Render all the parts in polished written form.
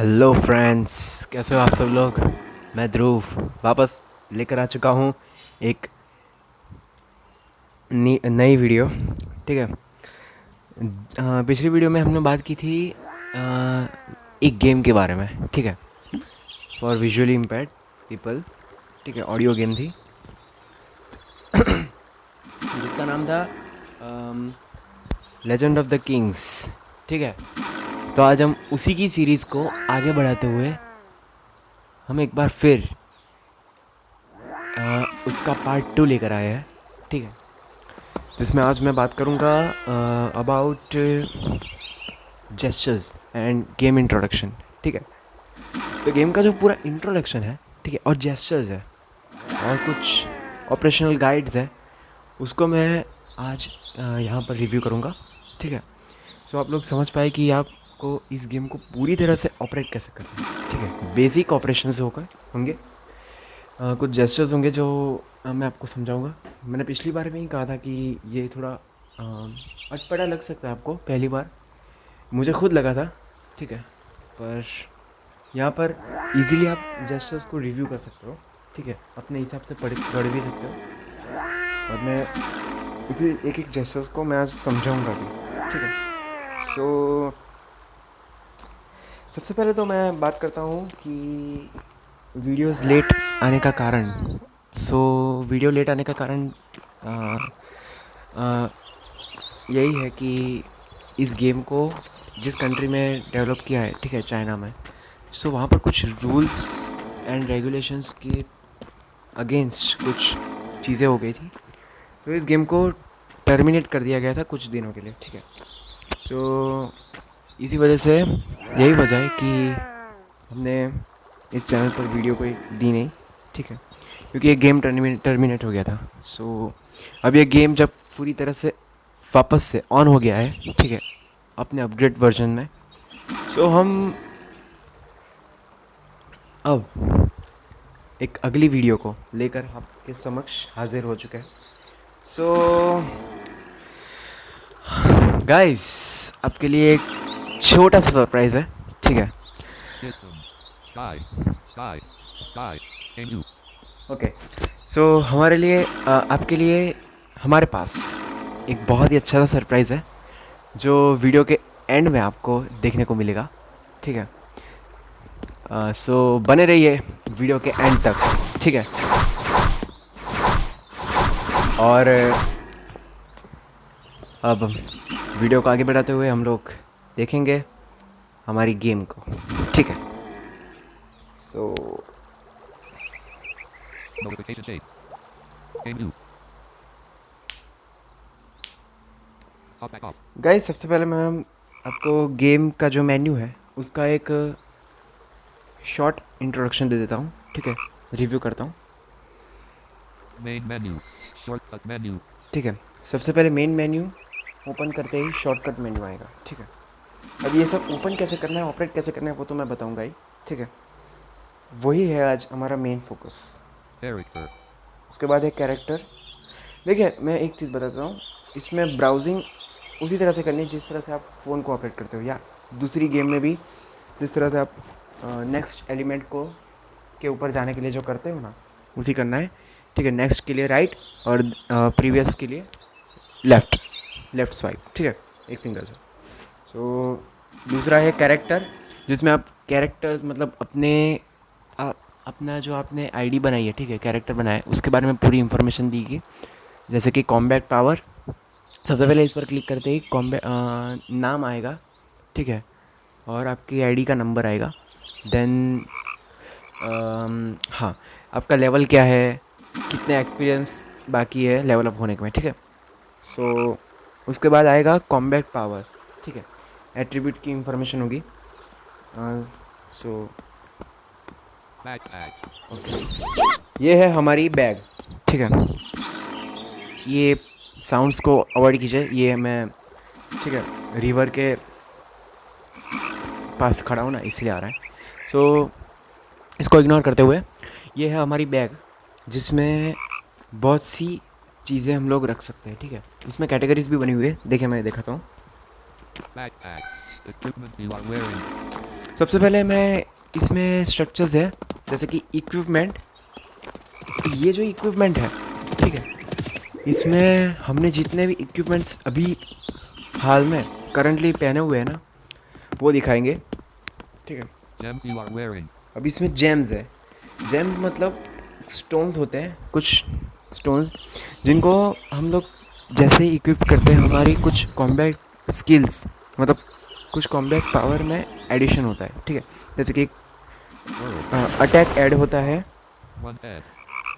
Hello friends, कैसे हो आप सब लोग। मैं ध्रुव वापस लेकर आ चुका हूँ एक नई वीडियो। ठीक है। पिछली वीडियो में हमने बात की थी एक गेम के बारे में। ठीक है, फॉर विजुअली इम्पेयर्ड पीपल। ठीक है, ऑडियो गेम थी जिसका नाम था लेजेंड ऑफ द किंग्स। ठीक है, तो आज हम उसी की सीरीज़ को आगे बढ़ाते हुए हम एक बार फिर उसका पार्ट 2 लेकर आए हैं। ठीक है, जिसमें आज मैं बात करूँगा about gestures end game introduction. ठीक है, तो गेम का जो पूरा इंट्रोडक्शन है, ठीक है, और जेस्चर्स है और कुछ ऑपरेशनल गाइड्स है, उसको मैं आज यहाँ पर रिव्यू करूँगा। ठीक है, सो आप लोग समझ पाए कि आपको इस गेम को पूरी तरह से ऑपरेट कैसे करना है। ठीक है, बेसिक ऑपरेशंस होकर होंगे, कुछ जेस्चर्स होंगे जो मैं आपको समझाऊंगा। मैंने पिछली बार में ही कहा था कि ये थोड़ा अटपटा लग सकता है आपको पहली बार, मुझे खुद लगा था। ठीक है, पर यहाँ पर इजीली आप जेस्चर्स को रिव्यू कर सकते हो। ठीक है, अपने हिसाब से पढ़ भी सकते हो, और मैं इसी एक एक जेस्चर्स को मैं आज समझाऊंगा भी। ठीक है, सो सबसे पहले तो मैं बात करता हूँ कि वीडियोस लेट आने का कारण। सो वीडियो लेट आने का कारण आ, आ, यही है कि इस गेम को जिस कंट्री में डेवलप किया है, ठीक है, चाइना में, सो वहाँ पर कुछ रूल्स एंड रेगुलेशंस के अगेंस्ट कुछ चीज़ें हो गई थी, तो इस गेम को टर्मिनेट कर दिया गया था कुछ दिनों के लिए। ठीक है, सो इसी वजह से यही वजह है कि हमने इस चैनल पर वीडियो कोई दी नहीं। ठीक है, क्योंकि ये गेम टर्मिनेट हो गया था। सो अब ये गेम जब पूरी तरह से वापस से ऑन हो गया है, ठीक है, अपने अपग्रेड वर्जन में, सो हम अब एक अगली वीडियो को लेकर आपके समक्ष हाजिर हो चुके हैं। सो गाइस, आपके लिए एक छोटा सा सरप्राइज़ है। ठीक है, ओके। सो हमारे लिए आपके लिए हमारे पास एक बहुत ही अच्छा सा सरप्राइज़ है जो वीडियो के एंड में आपको देखने को मिलेगा। ठीक है, सो बने रहिए वीडियो के एंड तक। ठीक है, और अब वीडियो को आगे बढ़ाते हुए हम लोग देखेंगे हमारी गेम को। ठीक है, सो Notification shade. Game view. Talk back off. Guys, सबसे पहले मैं आपको गेम का जो मेन्यू है उसका एक शॉर्ट इंट्रोडक्शन दे देता हूँ। ठीक है, रिव्यू करता हूँ। Main menu. Shortcut menu. ठीक है, सबसे पहले मेन मेन्यू ओपन करते ही शॉर्टकट मेन्यू आएगा। ठीक है, अब ये सब ओपन कैसे करना है, ऑपरेट कैसे करना है, वो तो मैं बताऊंगा ही। ठीक है, वही है आज हमारा मेन फोकस। Character. उसके बाद है कैरेक्टर। देखिए, मैं एक चीज़ बताता हूँ, इसमें ब्राउजिंग उसी तरह से करनी है जिस तरह से आप फ़ोन को ऑपरेट करते हो, या दूसरी गेम में भी जिस तरह से आप नेक्स्ट एलिमेंट को के ऊपर जाने के लिए जो करते हो ना, उसी करना है। ठीक है, नेक्स्ट के लिए राइट, और प्रीवियस के लिए लेफ़्ट, लेफ़्ट स्वाइप। ठीक है, एक फिंगर से। सो दूसरा है कैरेक्टर, जिसमें आप कैरेक्टर्स मतलब अपना जो आपने आईडी बनाई है, ठीक है, कैरेक्टर बनाया है, उसके बारे में पूरी इन्फॉर्मेशन दी गई। जैसे कि कॉम्बैट पावर, सबसे पहले इस पर क्लिक करते ही कॉम्बैट नाम आएगा। ठीक है, और आपकी आईडी का नंबर आएगा। देन हाँ, आपका लेवल क्या है, कितने एक्सपीरियंस बाकी है लेवल अप होने के में। ठीक है, सो उसके बाद आएगा कॉम्बैट पावर। ठीक है, एट्रीब्यूट की इंफॉर्मेशन होगी। सो Backpack. ये है हमारी बैग। ठीक है, ये साउंड्स को अवॉइड कीजिए, ये मैं, ठीक है, रिवर के पास खड़ा हूँ ना, इसलिए आ रहा है। सो इसको इग्नोर करते हुए, ये है हमारी बैग जिसमें बहुत सी चीज़ें हम लोग रख सकते हैं। ठीक है, इसमें कैटेगरीज भी बनी हुई है, देखिए मैं दिखाता हूँ। Backpack. Equipment you are wearing. सबसे पहले मैं इसमें स्ट्रक्चर्स है जैसे कि इक्विपमेंट। ये जो इक्विपमेंट है, ठीक है, इसमें हमने जितने भी इक्विपमेंट्स अभी हाल में करंटली पहने हुए हैं ना, वो दिखाएंगे, ठीक है। Gems you are wearing. अब इसमें जेम्स है। जेम्स मतलब स्टोन्स होते हैं, कुछ स्टोन्स जिनको हम लोग जैसे इक्विप करते हैं, हमारी कुछ कॉम्बैट स्किल्स, मतलब कुछ कॉम्बैट पावर में एडिशन होता है, ठीक है। जैसे कि World. अटैक ऐड होता है, One head.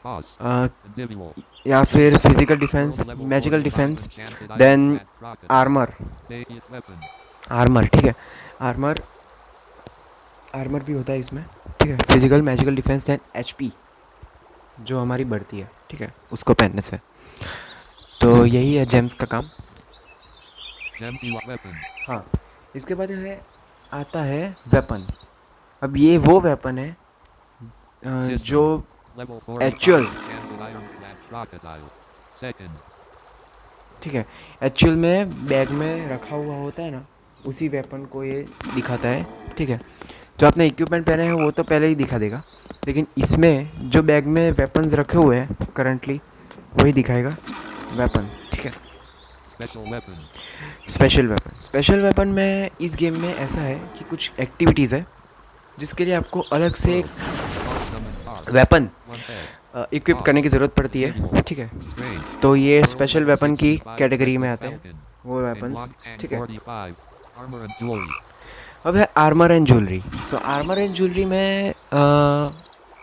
Boss. अ, Individual. या फिर physical defence, World level magical 45 defence, enchanted iron then plant crocodile. Armour. Base weapon. Armour, ठीक है। आर्मर, आर्मर भी होता है इसमें, ठीक है। Physical, magical defence, then HP जो हमारी बढ़ती है, ठीक है, उसको पहनने से। तो यही है जेम्स का काम। Gems you are weapon. हाँ, इसके बाद है आता है वेपन। अब ये वो वेपन है जो System. Level 45 actual, enchanted iron plant crocodile. Second. ठीक है, एक्चुअल में बैग में रखा हुआ होता है ना, उसी वेपन को ये दिखाता है, ठीक है। जो आपने इक्विपमेंट पहने हैं वो तो पहले ही दिखा देगा, लेकिन इसमें जो बैग में वेपन्स रखे हुए हैं करंटली, वही दिखाएगा वेपन, ठीक है। Special weapon. Special weapon, special weapon में इस गेम में ऐसा है कि कुछ एक्टिविटीज़ है जिसके लिए आपको अलग से World. Boss summon car. Weapon One head. Equip करने की ज़रूरत पड़ती है, ठीक है। तो ये World स्पेशल level वेपन की 65 कैटेगरी में crested आते हैं falcon. वो In वेपन्स, block tank ठीक है। 45. Armor and jewelry. अब है armour and jewellery. So armour and jewellery में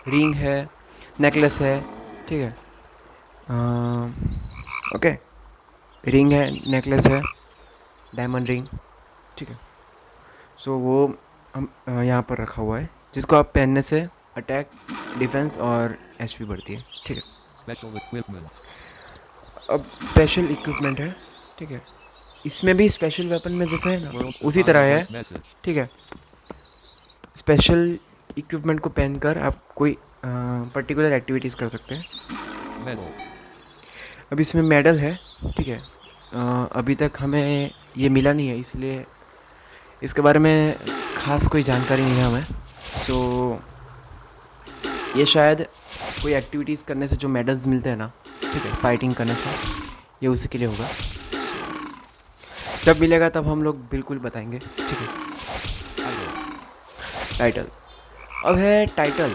रिंग है, नेकलेस है, ठीक है। ओके, रिंग है, नेकलेस है, डायमंड रिंग, ठीक है। सो वो हम यहाँ पर रखा हुआ है, जिसको आप पहनने से अटैक, डिफेंस और एचपी बढ़ती है, ठीक है। Special equipment. अब स्पेशल इक्विपमेंट है, ठीक है। इसमें भी स्पेशल वेपन में जैसे है ना, World उसी define तरह है, voice message. ठीक है। स्पेशल इक्विपमेंट को पहनकर आप कोई पर्टिकुलर एक्टिविटीज़ कर सकते हैं। Medal. अब इसमें मेडल है, ठीक है। अभी तक हमें ये मिला नहीं है, इसलिए इसके बारे में ख़ास कोई जानकारी नहीं है हमें। सो ये शायद कोई एक्टिविटीज़ करने से जो मेडल्स मिलते हैं ना, ठीक है, फाइटिंग करने से, ये उसी के लिए होगा। जब मिलेगा तब हम लोग बिल्कुल बताएंगे, ठीक है। Idol. टाइटल, अब है टाइटल।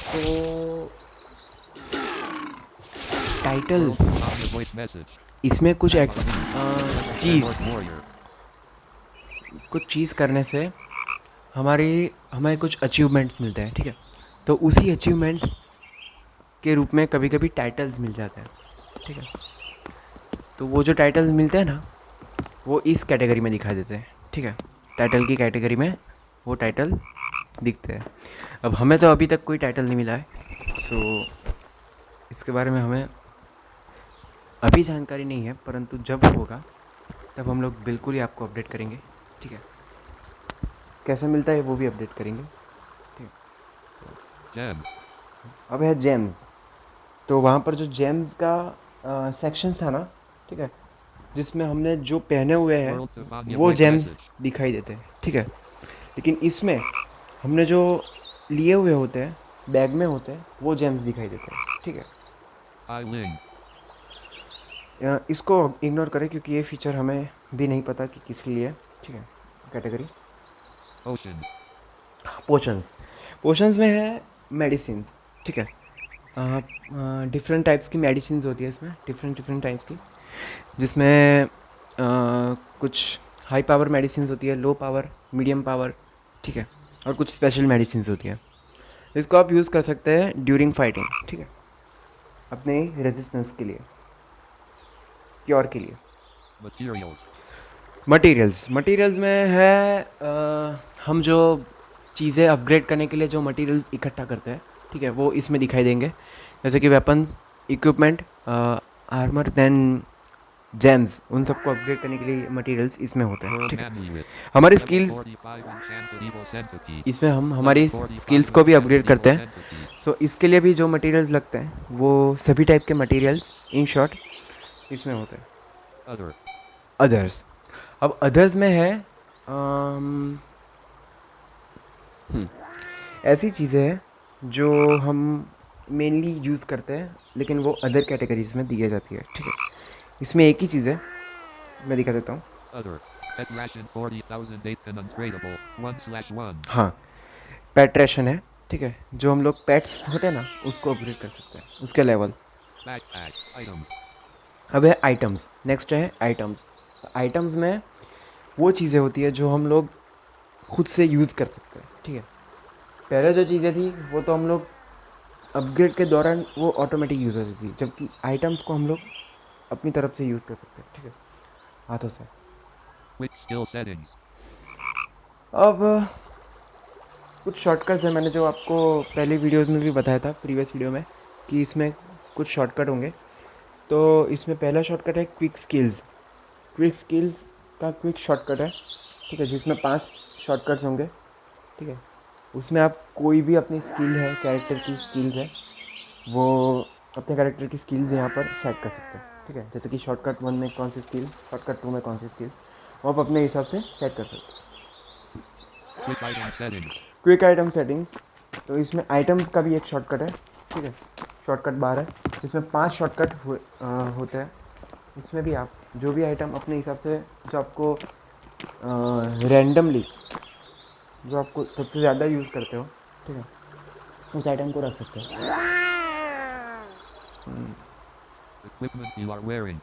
तो title, World define voice message. इसमें कुछ चीज़, Warlord warrior. कुछ चीज़ करने से हमारी हमें कुछ अचीवमेंट्स मिलते हैं, ठीक है। तो उसी अचीवमेंट्स के रूप में कभी कभी टाइटल्स मिल जाते हैं, ठीक है। तो वो जो टाइटल्स मिलते हैं ना, वो इस कैटेगरी में दिखाई देते हैं, ठीक है। टाइटल की कैटेगरी में वो टाइटल दिखते हैं। अब हमें तो अभी तक कोई टाइटल नहीं मिला है, सो इसके बारे में हमें अभी जानकारी नहीं है, परंतु जब होगा तब हम लोग बिल्कुल ही आपको अपडेट करेंगे, ठीक है। कैसे मिलता है वो भी अपडेट करेंगे, ठीक है। Gems. अब है जेम्स। तो वहाँ पर जो जेम्स का सेक्शन था ना, ठीक है, जिसमें हमने जो पहने हुए हैं World define वो voice जेम्स message. दिखाई देते हैं, ठीक है। लेकिन इसमें हमने जो लिए हुए होते हैं, बैग में होते हैं, वो जेम्स दिखाई देते हैं, ठीक है। Ling. इसको इग्नोर करें क्योंकि ये फीचर हमें भी नहीं पता कि किस लिए है, ठीक है। Category Oceans. पोशंस, पोशंस में है मेडिसिन्स, ठीक है। डिफरेंट टाइप्स की मेडिसिन्स होती है इसमें, डिफरेंट डिफरेंट टाइप्स की, जिसमें कुछ हाई पावर मेडिसिन्स होती है, लो पावर, मीडियम पावर, ठीक है। और कुछ स्पेशल मेडिसिन्स होती है। इसको आप यूज़ कर सकते हैं ड्यूरिंग फाइटिंग, ठीक है, अपने रेजिस्टेंस के लिए, क्योर के लिए। Materials. मटेरियल्स, मटेरियल्स में है हम जो चीज़ें अपग्रेड करने के लिए जो मटेरियल्स इकट्ठा करते हैं, ठीक है, वो इसमें दिखाई देंगे। जैसे कि weapons, equipment, armour, then gems, उन सबको अपग्रेड करने के लिए मटेरियल्स इसमें होते हैं, World ठीक है। Manual. हमारी Level skills, 45 enchanted evil centipede. इसमें हम Level हमारी 45 स्किल्स को भी enchanted अपग्रेड करते evil हैं। centipede. सो इसके लिए भी जो मटेरियल्स लगते हैं वो सभी टाइप के मटेरियल्स, इन शॉर्ट, इसमें होते हैं। Other. अदर्स, अब अदर्स में है ऐसी चीज़ें हैं जो हम मेनली यूज़ करते हैं, लेकिन वो अदर कैटेगरीज में दी जाती है, ठीक है। इसमें एक ही चीज़ है, मैं दिखा देता हूँ। Other. Pet ration 40,008 and untradeable. 1/1. हाँ, पेट रेशन है, ठीक है। जो हम लोग पेट्स होते हैं ना, उसको अपग्रेड कर सकते हैं, उसके लेवल। Backpack. Items. अब है आइटम्स, नेक्स्ट है आइटम्स। आइटम्स में वो चीज़ें होती है जो हम लोग खुद से यूज़ कर सकते हैं, ठीक है। पहले जो चीज़ें थी वो तो हम लोग अपग्रेड के दौरान वो ऑटोमेटिक यूज़ होती थी, जबकि आइटम्स को हम लोग अपनी तरफ से यूज़ कर सकते हैं, ठीक है, हाथों से। Quick skill settings. अब कुछ शॉर्टकट्स हैं, मैंने जो आपको पहले वीडियोस में भी बताया था, प्रीवियस वीडियो में, कि इसमें कुछ शॉर्टकट होंगे। तो इसमें पहला शॉर्टकट है क्विक स्किल्स। क्विक स्किल्स का क्विक शॉर्टकट है, ठीक है, जिसमें 5 शॉर्टकट्स होंगे, ठीक है। उसमें आप कोई भी अपनी स्किल है, कैरेक्टर की स्किल्स है, वो अपने कैरेक्टर की स्किल्स यहाँ पर सेट कर सकते हैं, ठीक है। जैसे कि शॉर्टकट 1 में कौन सी स्किल, शॉर्टकट 2 में कौन सी स्किल, वो आप अपने हिसाब से सेट कर सकते हैं। Quick item settings. Quick item settings, तो इसमें आइटम्स का भी एक शॉर्टकट है, ठीक है। शॉर्टकट बार है, जिसमें 5 शॉर्टकट होते हैं। इसमें भी आप जो भी आइटम अपने हिसाब से, जो आपको रैंडमली, जो आपको सबसे ज़्यादा यूज़ करते हो, ठीक है, उस आइटम को रख सकते हो। Equipment you are wearing.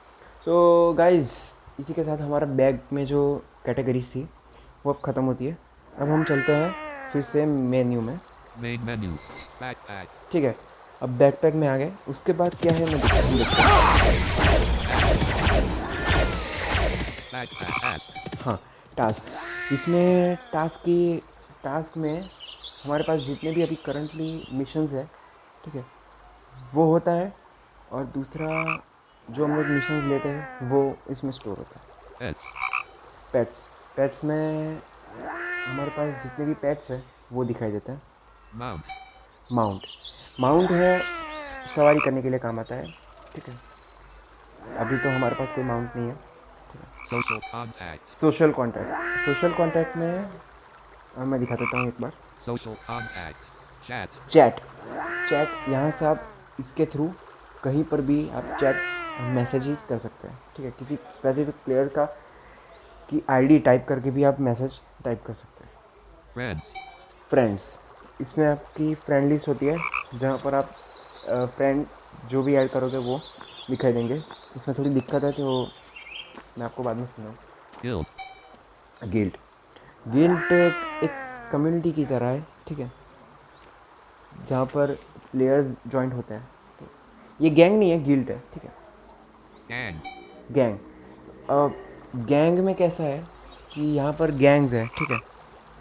So guys, इसी के साथ हमारा बैग में जो कैटेगरीज थी वो अब ख़त्म होती है। अब हम चलते हैं फिर से मेन्यू में, Main menu. Backpack. ठीक है। अब बैकपैक में आ गए, उसके बाद क्या है मैं देखता Backpack. Task. हाँ, टास्क। इसमें टास्क में हमारे पास जितने भी अभी करंटली मिशंस है, ठीक है, वो होता है। और दूसरा, जो हम लोग मिशंस लेते हैं वो इसमें स्टोर होता है। Pets. पेट्स, पेट्स में हमारे पास जितने भी पेट्स हैं वो दिखाई देते हैं। Mount. माउंट, माउंट है, सवारी करने के लिए काम आता है, ठीक है। अभी तो हमारे पास कोई माउंट नहीं है। Social contact. Social contact, social contact में मैं दिखा देता हूँ एक बार। Social contact. Chat. Chat, chat यहाँ से आप इसके थ्रू कहीं पर भी आप चैट मैसेजेस कर सकते हैं, ठीक है। किसी स्पेसिफिक प्लेयर का की आईडी टाइप करके भी आप मैसेज टाइप कर सकते हैं। Friends. फ्रेंड्स, इसमें आपकी फ्रेंड लिस्ट होती है, जहाँ पर आप फ्रेंड जो भी ऐड करोगे वो दिखाई देंगे। इसमें थोड़ी दिक्कत है, तो मैं आपको बाद में समझाऊँ। Guild. गिल्ट, गिल्ट एक कम्युनिटी की तरह है, ठीक है, जहाँ पर प्लेयर्स जॉइंट होते हैं। ये गैंग नहीं है, गिल्ट है, ठीक है। Gang. गैंग, गैंग में कैसा है कि यहाँ पर गैंग्स है, ठीक है,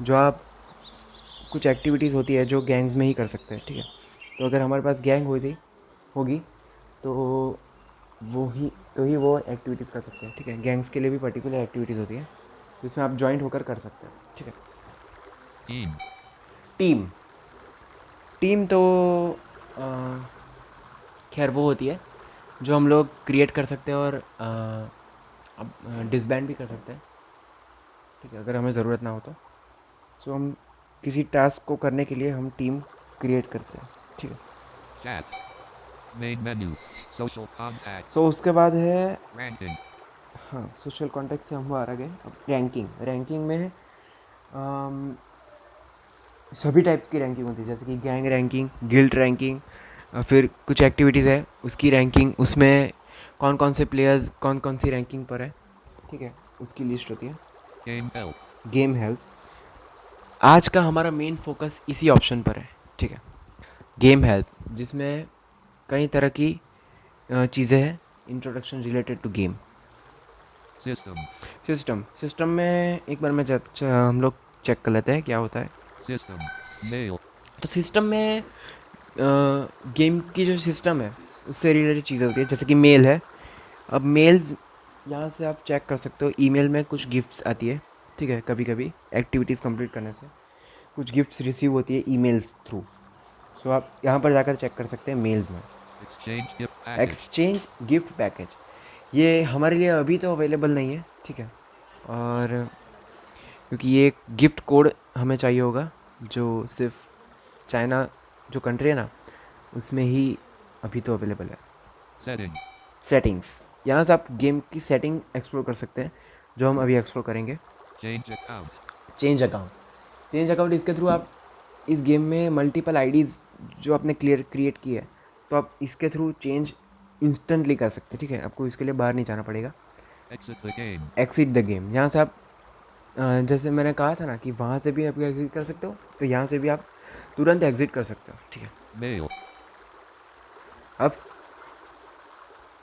जो आप कुछ एक्टिविटीज़ होती है जो गैंग्स में ही कर सकते हैं, ठीक है। तो अगर हमारे पास गैंग होगी तो वो एक्टिविटीज़ कर सकते हैं, ठीक है। गैंग्स के लिए भी पर्टिकुलर एक्टिविटीज़ होती है जिसमें आप जॉइंट होकर कर सकते हैं, ठीक है। Team. टीम, टीम तो खैर वो होती है जो हम लोग क्रिएट कर सकते हैं और डिसबैंड भी कर सकते हैं, ठीक है, अगर हमें ज़रूरत ना हो तो। सो हम किसी टास्क को करने के लिए हम टीम क्रिएट करते हैं, ठीक है। Chat. Main menu. Social contact. सो उसके बाद है, Ranking. हाँ, सोशल कॉन्टेक्ट से हम बाहर आ गए। अब रैंकिंग, रैंकिंग में अम, सभी टाइप्स की रैंकिंग होती है, जैसे कि गैंग रैंकिंग, गिल्ड रैंकिंग, फिर कुछ एक्टिविटीज़ है उसकी रैंकिंग, उसमें कौन कौन से प्लेयर्स कौन कौन सी रैंकिंग पर है, ठीक है, उसकी लिस्ट होती है। Game help. गेम हेल्प, आज का हमारा मेन फोकस इसी ऑप्शन पर है, ठीक है। गेम हेल्प, जिसमें कई तरह की चीज़ें हैं, introduction related to game. System. System में एक बार हम लोग चेक कर लेते हैं क्या होता है। System. Mail. तो सिस्टम में गेम की जो सिस्टम है उससे रिलेटेड चीज़ें होती है, जैसे कि मेल है। अब मेल्स यहाँ से आप चेक कर सकते हो, ईमेल में कुछ गिफ्ट्स आती है, ठीक है, कभी कभी एक्टिविटीज़ कंप्लीट करने से कुछ गिफ्ट्स रिसीव होती है ईमेल्स थ्रू। सो आप यहाँ पर जाकर चेक कर सकते हैं मेल्स में। Exchange gift package. Exchange gift package, ये हमारे लिए अभी तो अवेलेबल नहीं है, ठीक है, और क्योंकि ये गिफ्ट कोड हमें चाहिए होगा जो सिर्फ चाइना जो कंट्री है ना उसमें ही अभी तो अवेलेबल है। Settings. सेटिंग्स, यहाँ से आप गेम की सेटिंग एक्सप्लोर कर सकते हैं, जो हम अभी एक्सप्लोर करेंगे। Change account. Change account, change account इसके थ्रू आप इस गेम में मल्टीपल आईडीज़ जो आपने क्रिएट की है तो आप इसके थ्रू चेंज इंस्टेंटली कर सकते हैं। ठीक है, आपको इसके लिए बाहर नहीं जाना पड़ेगा। Exit the game. Exit the game, यहाँ से आप जैसे मैंने कहा था ना कि वहाँ से भी आप एग्जिट कर सकते हो, तो यहाँ से भी आप तुरंत एग्जिट कर सकते हो। ठीक है, Mail. अब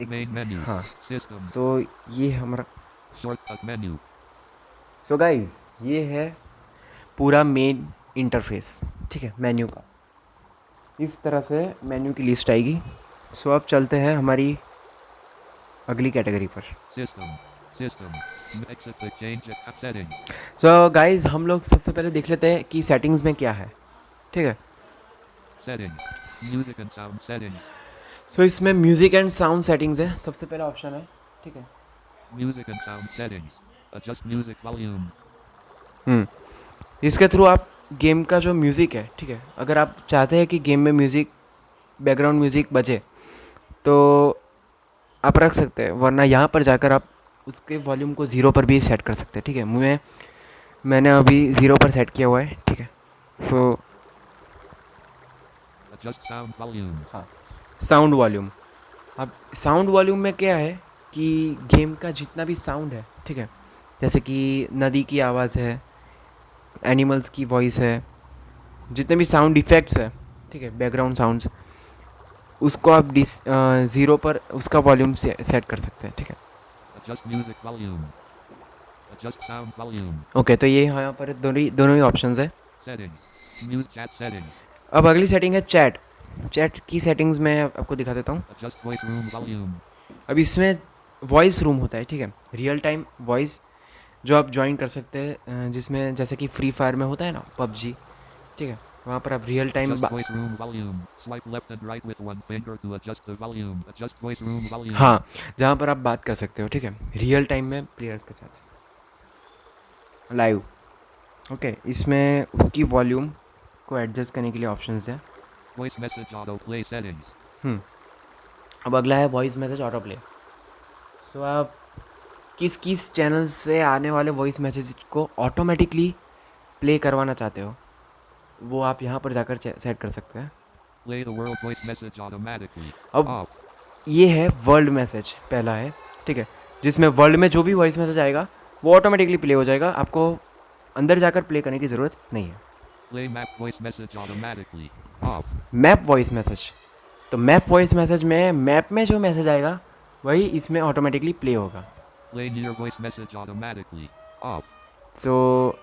एक, Main menu. हाँ, System. सो ये हमारा, Shortcut menu. सो गाइज ये है पूरा मेन इंटरफेस। ठीक है, मेन्यू का इस तरह से मेन्यू की लिस्ट आएगी। सो अब चलते हैं हमारी अगली कैटेगरी पर। System. System. Exit the change settings. So guys हम लोग सबसे पहले देख लेते हैं कि सेटिंग्स में क्या है। ठीक है, Settings. Music and sound settings. सो इसमें म्यूज़िक एंड साउंड सेटिंग्स है, सबसे पहला ऑप्शन है। ठीक है, Music and sound settings. Adjust music volume. इसके थ्रू आप गेम का जो म्यूज़िक है, ठीक है, अगर आप चाहते हैं कि गेम में म्यूज़िक, बैकग्राउंड म्यूज़िक बजे तो आप रख सकते हैं, वरना यहाँ पर जाकर आप उसके वॉल्यूम को ज़ीरो पर भी सेट कर सकते हैं। ठीक है, मैंने अभी ज़ीरो पर सेट किया हुआ है। ठीक है, तो Adjust sound volume. हाँ, साउंड वॉल्यूम। अब साउंड वॉल्यूम में क्या है कि गेम का जितना भी साउंड है, ठीक है, जैसे कि नदी की आवाज़ है, एनिमल्स की वॉइस है, जितने भी साउंड इफ़ेक्ट्स है, ठीक है, बैकग्राउंड साउंड्स, उसको आप ज़ीरो पर उसका वॉल्यूम सेट कर सकते हैं। ठीक है, Adjust music volume. Adjust sound volume. Okay, तो ये यहाँ पर दोनों ही ऑप्शंस है। Settings. Muse chat settings. अब अगली सेटिंग है चैट। चैट की सेटिंग्स मैं आपको दिखा देता हूँ। Adjust voice room volume. अब इसमें वॉइस रूम होता है। ठीक है, रियल टाइम वॉइस जो आप ज्वाइन कर सकते हैं, जिसमें जैसे कि फ्री फायर में होता है ना, पबजी। ठीक है, वहाँ पर आप real time, Adjust voice room volume. Swipe left and right with one finger to adjust the volume. Adjust voice room volume. हाँ, जहाँ पर आप बात कर सकते हो। ठीक है, रियल टाइम में प्लेयर्स के साथ लाइव। ओके, इसमें उसकी वॉल्यूम को एडजस्ट करने के लिए ऑप्शंस हैं। Voice message auto play settings. अब अगला है वॉइस मैसेज ऑटो प्ले। सो आप किस किस चैनल से आने वाले वॉइस मैसेज को ऑटोमेटिकली प्ले करवाना चाहते हो, वो आप यहाँ पर जाकर सेट कर सकते हैं। Play the world voice message automatically. अब Off. ये है वर्ल्ड मैसेज, पहला है। ठीक है, जिसमें वर्ल्ड में जो भी वॉइस मैसेज आएगा वो ऑटोमेटिकली प्ले हो जाएगा, आपको अंदर जाकर प्ले करने की ज़रूरत नहीं है। Play map voice message automatically. Off. Map voice message, तो मैप वॉइस मैसेज में मैप में जो मैसेज आएगा वही इसमें ऑटोमेटिकली प्ले होगा। Play near voice message automatically. Off. सो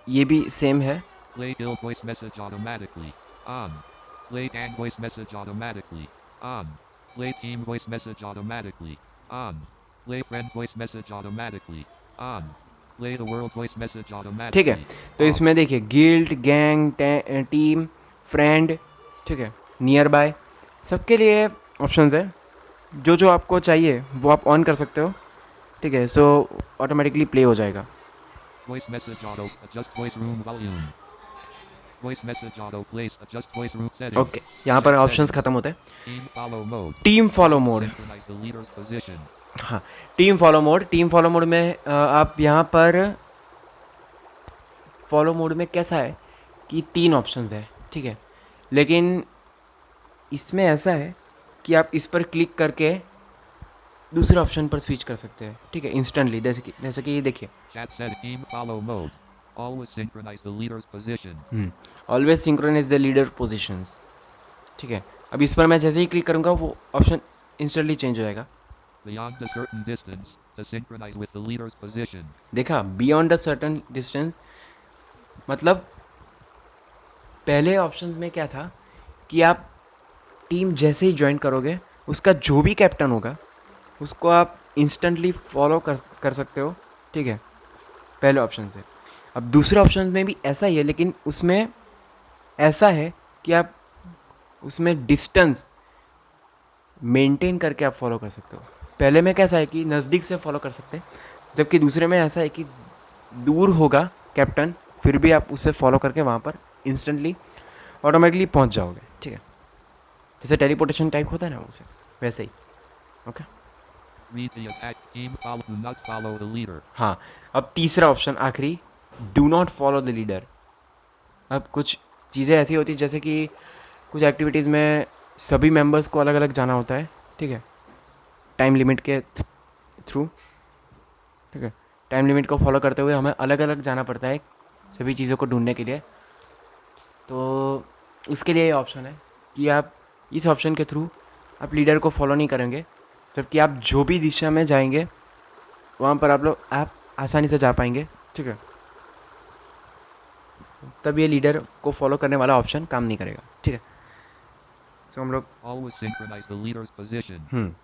ये भी सेम है। Play guild voice message automatically. On. Play gang voice message automatically. On. Play team voice message automatically. On. Play friend voice message automatically. On. Play the world voice message automatically. ठीक है, तो Off. इसमें देखिए guild, gang, team, friend, ठीक है, near by, सबके लिए options है। जो जो आपको चाहिए वो आप ऑन कर सकते हो। ठीक है, सो ऑटोमेटिकली प्ले हो जाएगा। Voice message auto. Adjust voice room volume. Voice message auto place. Adjust voice room settings. Okay, यहाँ पर Set ऑप्शंस settings. ख़त्म होते हैं। Team follow mode. Team follow mode, Synchronize the leader's position. हाँ, team follow mode में आप यहाँ पर फॉलो मोड में कैसा है कि 3 ऑप्शंस है। ठीक है, लेकिन इसमें ऐसा है कि आप इस पर क्लिक करके दूसरे ऑप्शन पर स्विच कर सकते हैं। ठीक है, इंस्टेंटली, जैसे कि ये देखिए, Chat set team follow mode. Always synchronize the leader's position. Always synchronise the leader positions. ठीक है, अब इस पर मैं जैसे ही क्लिक करूँगा वो ऑप्शन इंस्टेंटली चेंज हो जाएगा। Beyond a certain distance to synchronize with the leader's position. देखा, बियॉन्ड अ सर्टन डिस्टेंस, मतलब पहले ऑप्शंस में क्या था कि आप टीम जैसे ही ज्वाइन करोगे उसका जो भी कैप्टन होगा उसको आप इंस्टेंटली फॉलो कर सकते हो। ठीक है, पहले ऑप्शन से। अब दूसरे ऑप्शन में भी ऐसा ही है, लेकिन उसमें ऐसा है कि आप उसमें डिस्टेंस मेंटेन करके आप फॉलो कर सकते हो। पहले में कैसा है कि नज़दीक से फॉलो कर सकते हैं, जबकि दूसरे में ऐसा है कि दूर होगा कैप्टन, फिर भी आप उसे फॉलो करके वहाँ पर इंस्टेंटली ऑटोमेटिकली पहुंच जाओगे, ठीक है। जैसे टेलीपोर्टेशन टाइप होता है ना, उसे वैसे ही। Okay. Read the attack team. Do not follow the leader. हाँ, अब तीसरा ऑप्शन आखिरी, do not follow the leader. अब कुछ चीज़ें ऐसी होती जैसे कि कुछ एक्टिविटीज़ में सभी मेंबर्स को अलग अलग जाना होता है, ठीक है, टाइम लिमिट के थ्रू, ठीक है। टाइम लिमिट को फॉलो करते हुए हमें अलग अलग जाना पड़ता है सभी चीज़ों को ढूंढने के लिए। तो उसके लिए ये ऑप्शन है कि आप इस ऑप्शन के थ्रू आप लीडर को फॉलो नहीं करेंगे, जबकि आप जो भी दिशा में जाएंगे वहाँ पर आप आसानी से जा पाएंगे, ठीक है। तब ये लीडर को फॉलो करने वाला ऑप्शन काम नहीं करेगा, ठीक है। सो हम लोग Always synchronize the leader's position.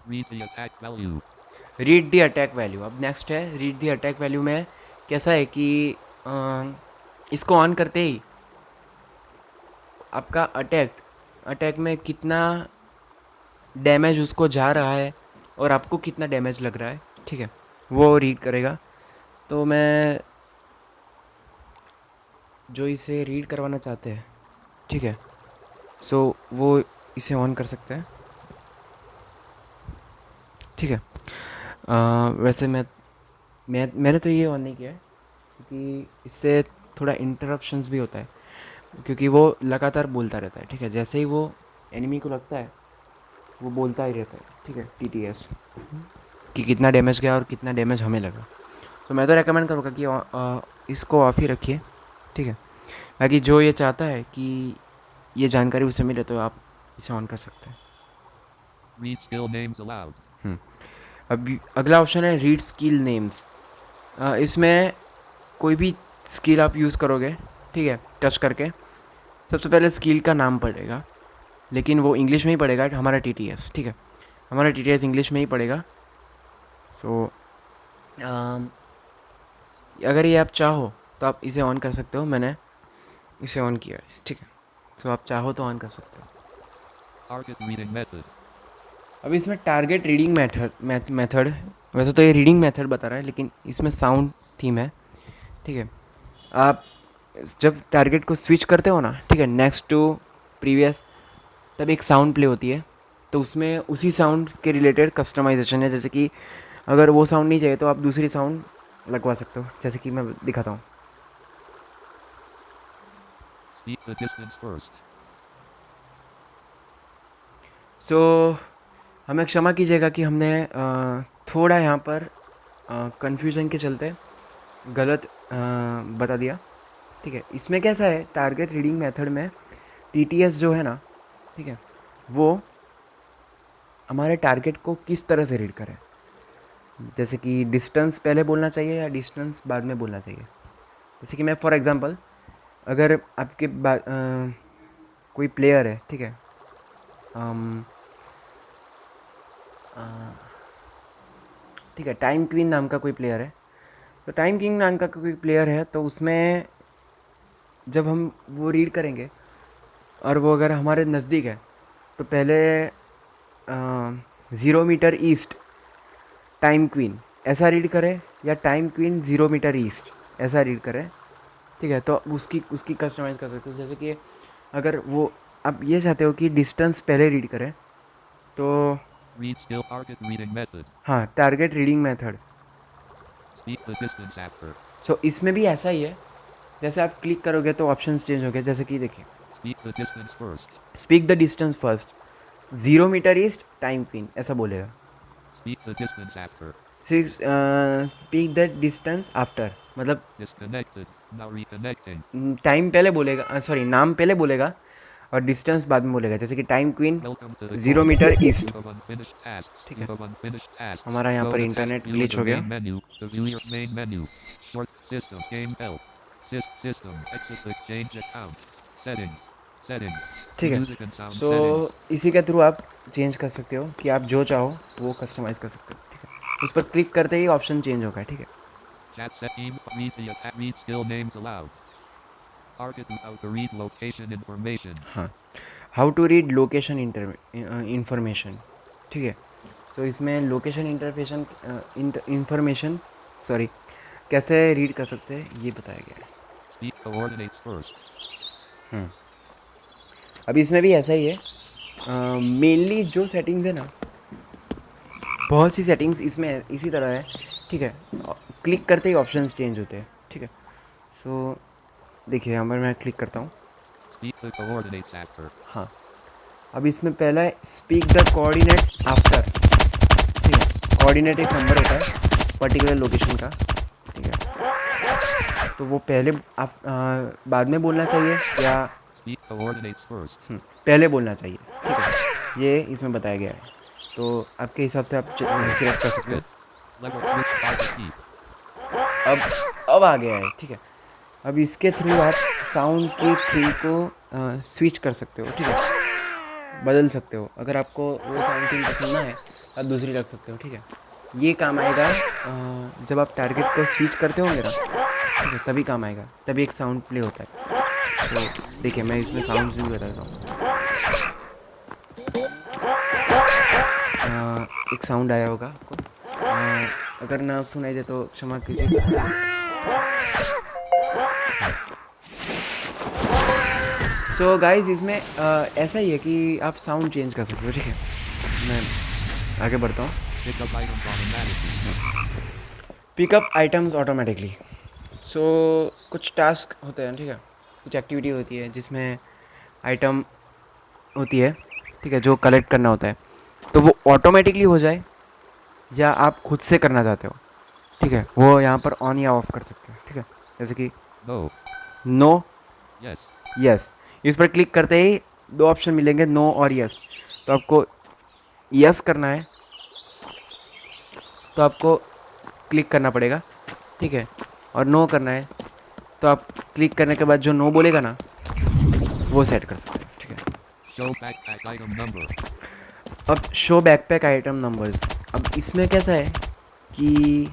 Read the attack value. Read the attack value. अब नेक्स्ट है रीड दी अटैक वैल्यू में कैसा है कि इसको ऑन करते ही आपका अटैक में कितना डैमेज उसको जा रहा है और आपको कितना डैमेज लग रहा है, ठीक है, वो रीड करेगा। तो मैं जो इसे रीड करवाना चाहते हैं, ठीक है, सो वो इसे ऑन कर सकते हैं, ठीक है। वैसे मैंने तो ये ऑन नहीं किया है क्योंकि इससे थोड़ा इंटरप्शंस भी होता है, क्योंकि वो लगातार बोलता रहता है, ठीक है। जैसे ही वो एनिमी को लगता है वो बोलता ही रहता है, ठीक है, TTS कि कितना डैमेज गया और कितना डैमेज हमें लगा। तो मैं तो रेकमेंड करूँगा कि इसको ऑफ ही रखिए, ठीक है। बाकी जो ये चाहता है कि ये जानकारी उसे मिले तो आप इसे ऑन कर सकते हैं। Read skill names aloud. अब अगला ऑप्शन है रीड स्किल नेम्स। इसमें कोई भी स्किल आप यूज़ करोगे, ठीक है, टच करके सबसे पहले स्किल का नाम पड़ेगा, लेकिन वो इंग्लिश में ही पड़ेगा, हमारा TTS, ठीक है, हमारा TTS इंग्लिश में ही पड़ेगा। सो अगर ये आप चाहो तो आप इसे ऑन कर सकते हो, मैंने इसे ऑन किया है, ठीक है। सो आप चाहो तो ऑन कर सकते हो। Target reading method. अब इसमें टारगेट रीडिंग मेथड, वैसे तो ये रीडिंग मेथड बता रहा है लेकिन इसमें साउंड थीम है, ठीक है। आप जब टारगेट को स्विच करते हो ना, ठीक है, नेक्स्ट टू प्रीवियस, तब एक साउंड प्ले होती है। तो उसमें उसी साउंड के रिलेटेड कस्टमाइजेशन है, जैसे कि अगर वो साउंड नहीं चाहिए तो आप दूसरी साउंड लगवा सकते हो, जैसे कि मैं दिखाता हूँ। Speak the distance first. सो हमें क्षमा कीजिएगा कि हमने थोड़ा यहाँ पर कन्फ्यूज़न के चलते गलत बता दिया, ठीक है। इसमें कैसा है, टारगेट रीडिंग मेथड में TTS जो है ना, ठीक है, वो हमारे टारगेट को किस तरह से रीड करे, जैसे कि डिस्टेंस पहले बोलना चाहिए या डिस्टेंस बाद में बोलना चाहिए। जैसे कि मैं फॉर एग्जांपल, अगर आपके कोई प्लेयर है, ठीक है, ठीक है, टाइम क्वीन नाम का कोई प्लेयर है। तो टाइम किंग नाम का कोई प्लेयर है, तो उसमें जब हम वो रीड करेंगे और वो अगर हमारे नज़दीक है तो पहले 0 मीटर ईस्ट टाइम क्वीन ऐसा रीड करे, या टाइम क्वीन 0 मीटर ईस्ट ऐसा रीड करे, ठीक है। तो उसकी उसकी कस्टमाइज़ कर सकते हो, जैसे कि अगर वो आप ये चाहते हो कि डिस्टेंस पहले रीड करें तो Read skill target reading method. हाँ, target reading method. Speak the distance after. सो इसमें भी ऐसा ही है, जैसे आप क्लिक करोगे तो ऑप्शंस चेंज हो गए, जैसे कि देखिए, Speak the distance first. Speak the distance first, 0 metre east time queen ऐसा बोलेगा। Speak the distance after. Speak the distance after, मतलब Disconnected. Now reconnecting. टाइम पहले बोलेगा, सॉरी, नाम पहले बोलेगा और डिस्टेंस बाद में बोलेगा, जैसे कि time queen Welcome to the 0 metre Queue east. of unfinished tasks. ठीक Queue है, of unfinished tasks. हमारा यहाँ Go पर to task internet view in glitch the हो गया। main menu. To view your main menu. Short system. Game help. System. Exit exchange account. Settings. Settings. ठीक है, Music and sound so settings. इसी के through आप change कर सकते हो कि आप जो चाहो वो कस्टमाइज़ कर सकते हो, ठीक है। उस पर क्लिक करते ही ऑप्शन चेंज होगा, ठीक है। Chat set team. Read the attack. Read skill names aloud. Target how to read location information. हाँ, how to read location information, ठीक है। सो इसमें लोकेशन इंफॉर्मेशन, सॉरी, कैसे रीड कर सकते हैं ये बताया गया है। Speak coordinates first. अभी इसमें भी ऐसा ही है। मेनली जो सेटिंग्स है ना, बहुत सी सेटिंग्स इसमें इसी तरह है, ठीक है। क्लिक करते ही ऑप्शंस चेंज होते हैं, ठीक है। सो देखिए यहाँ पर मैं क्लिक करता हूँ। Speak the coordinates after. हाँ, अब इसमें पहला है स्पीक द कोऑर्डिनेट आफ्टर, ठीक है। कोऑर्डिनेट एक नंबर होता है पर्टिकुलर लोकेशन का, ठीक है। तो वो पहले आप बाद में बोलना चाहिए या Speak coordinates first. पहले बोलना चाहिए, ठीक है। ये इसमें बताया गया है, तो आपके हिसाब से आप सिलेक्ट कर सकते हो। Grid. Level switch by the key. अब आ गया है, ठीक है। अब इसके थ्रू आप साउंड की थ्री को स्विच कर सकते हो, ठीक है। बदल सकते हो, अगर आपको वो साउंड थीम पसंद ना है आप दूसरी रख सकते हो, ठीक है। ये काम आएगा जब आप टारगेट को स्विच करते होंगे ना, ठीक है, तभी काम आएगा, तभी एक साउंड प्ले होता है। तो देखिए मैं इसमें साउंड भी बताता हूँ। एक साउंड आया होगा आपको, अगर ना सुनाई दे तो क्षमा कीजिए। सो गाइस इसमें ऐसा ही है कि आप साउंड चेंज कर सकते हो, ठीक है। मैं आगे बढ़ता हूँ। Pick up items automatically. Pick up items automatically. So कुछ टास्क होते हैं, ठीक है, कुछ एक्टिविटी होती है जिसमें आइटम होती है, ठीक है, जो कलेक्ट करना होता है, तो वो ऑटोमेटिकली हो जाए या आप खुद से करना चाहते हो, ठीक है, वो यहाँ पर ऑन या ऑफ कर सकते हो, ठीक है। जैसे कि No. No, Yes. यस, इस पर क्लिक करते ही दो ऑप्शन मिलेंगे, नो और यस। तो आपको यस करना है तो आपको क्लिक करना पड़ेगा, ठीक है, और नो करना है तो आप क्लिक करने के बाद जो नो बोलेगा ना वो सेट कर सकते हैं, ठीक है। Show backpack item number. अब शो बैकपैक आइटम नंबर्स, अब इसमें कैसा है कि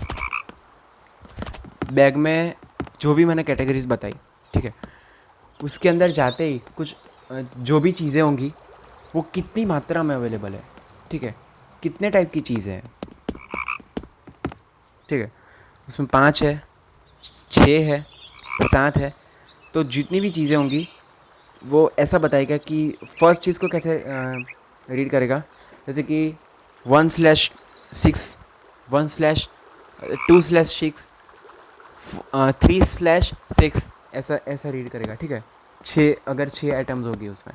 बैग में जो भी मैंने कैटेगरीज बताई, ठीक है, उसके अंदर जाते ही कुछ जो भी चीज़ें होंगी वो कितनी मात्रा में अवेलेबल है, ठीक है, कितने टाइप की चीज़ें हैं, ठीक है, उसमें 5 है, 6 है, 7 है, तो जितनी भी चीज़ें होंगी वो ऐसा बताएगा कि फर्स्ट चीज़ को कैसे रीड करेगा। जैसे कि 1/6, 1/2/6, 3/6, ऐसा ऐसा रीड करेगा, ठीक है। अगर 6 आइटम्स होगी उसमें,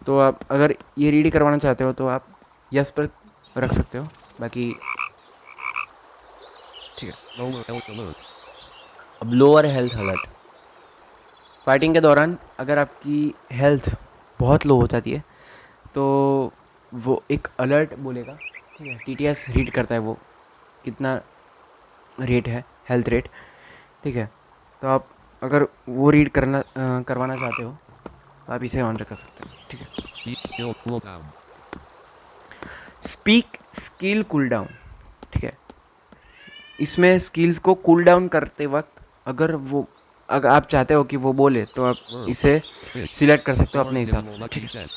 तो आप अगर ये रीड करवाना चाहते हो तो आप यस पर रख सकते हो, बाकी ठीक है। Lower health alert. अब लोअर हेल्थ अलर्ट, फाइटिंग के दौरान अगर आपकी हेल्थ बहुत लो हो जाती है तो वो एक अलर्ट बोलेगा, ठीक है। टीटीएस रीड करता है वो कितना रेट है, हेल्थ रेट, ठीक है। तो आप अगर वो रीड करवाना चाहते हो तो आप इसे ऑन कर सकते हो, ठीक है। Speak skill cooldown. Speak skill cool down, ठीक है। इसमें स्किल्स को कूल डाउन करते वक्त अगर आप चाहते हो कि वो बोले तो आप इसे सिलेक्ट कर सकते हो अपने हिसाब से, ठीक है।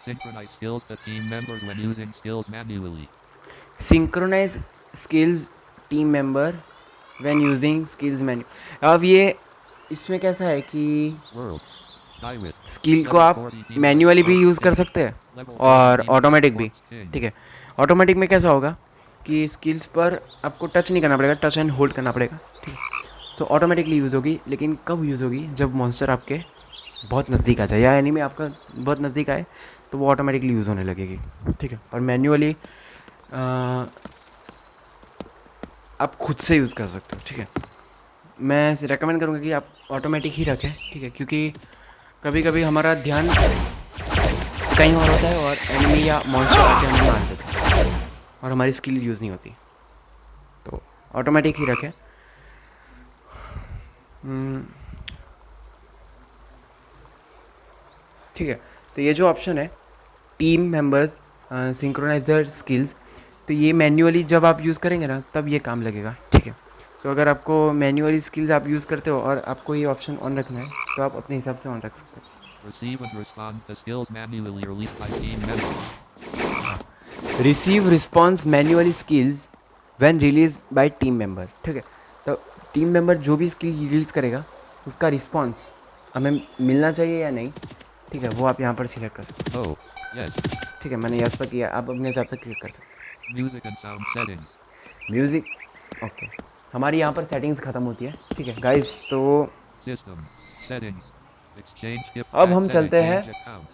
Synchronize skills to team members when using skills manually. Synchronise skills team member when using skills menu. अब ये इसमें कैसा है कि World. Skyward. स्किल को आप मैन्युअली भी यूज़ कर सकते हैं और ऑटोमेटिक भी, ठीक है। ऑटोमेटिक में कैसा होगा कि स्किल्स पर आपको टच नहीं करना पड़ेगा, टच एंड होल्ड करना पड़ेगा, ठीक है। तो ऑटोमेटिकली यूज़ होगी, लेकिन कब यूज़ होगी, जब मॉन्स्टर आपके बहुत नज़दीक आ जाए या एनिमी आपका बहुत नज़दीक आए तो वो ऑटोमेटिकली यूज़ होने लगेगी, ठीक है। और मैन्युअली आप खुद से यूज़ कर सकते हो, ठीक है। मैं रेकमेंड करूँगा कि आप ऑटोमेटिक ही रखें, ठीक है, क्योंकि कभी कभी हमारा ध्यान कहीं और होता है और एनिमी या मॉन्स्टर आके हमें मार देता है और हमारी स्किल्स यूज़ नहीं होती, तो ऑटोमेटिक ही रखें। ठीक है, तो ये जो ऑप्शन है टीम मेंबर्स सिंक्रोनाइजर स्किल्स, तो ये मैन्युअली जब आप यूज़ करेंगे ना तब ये काम लगेगा, ठीक है। सो अगर आपको मैन्युअली स्किल्स आप यूज़ करते हो और आपको ये ऑप्शन ऑन रखना है तो आप अपने हिसाब से ऑन रख सकते हो। Receive and respond to skills manually released by team members. Receive response manually skills when release by team member, ठीक है। तो टीम मेंबर जो भी स्किल रिलीज़ करेगा उसका रिस्पॉन्स हमें मिलना चाहिए या नहीं, ठीक है, वो आप यहाँ पर सिलेक्ट कर सकते Oh, yes. हैं। ठीक है, मैंने यस पर किया, आप अपने हिसाब से क्लिक कर सकते Music and sound settings. हैं। म्यूज़िक, ओके, हमारी यहाँ पर सेटिंग्स ख़त्म होती है। ठीक है गाइस, तो System. Settings. Exchange gift अब card हम setting. चलते हैं Change account.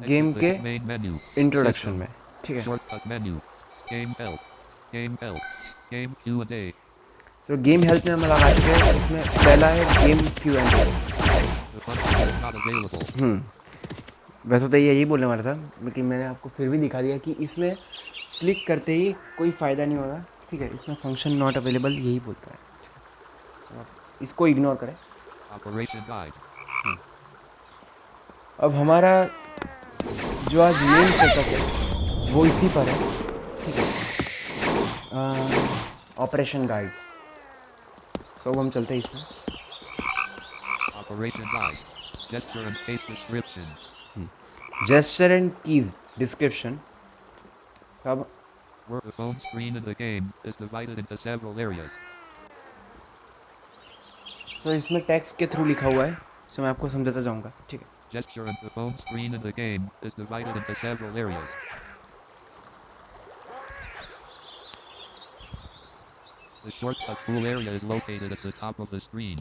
गेम Exit के the main menu. Introduction System. में। ठीक है, Shortcut menu. Game help. Game help. Game Q&A. सो गेम हेल्थ में हम लगा चुके हैं, जिसमें पहला है game Q and A. The function is not available. वैसे तो यही बोलने वाला था, लेकिन मैंने आपको फिर भी दिखा दिया कि इसमें क्लिक करते ही कोई फ़ायदा नहीं होगा। ठीक है, इसमें फंक्शन नॉट अवेलेबल यही बोलता है, तो आप इसको इग्नोर करें। Operation guide. अब हमारा जो आज मेन फोकस है वो इसी पर है। ठीक है, ऑपरेशन गाइड। सो अब हम चलते हैं इसमें। Operation guide. Gesture and case description. Gesture and keys description. अब Where the phone screen in the game is divided into several areas. सो इसमें टेक्स्ट के थ्रू लिखा हुआ है, सो मैं आपको समझाता जाऊँगा। ठीक है, Gesture and the phone screen in the game is divided into several areas. The shortcut tool area is located at the top of the screen.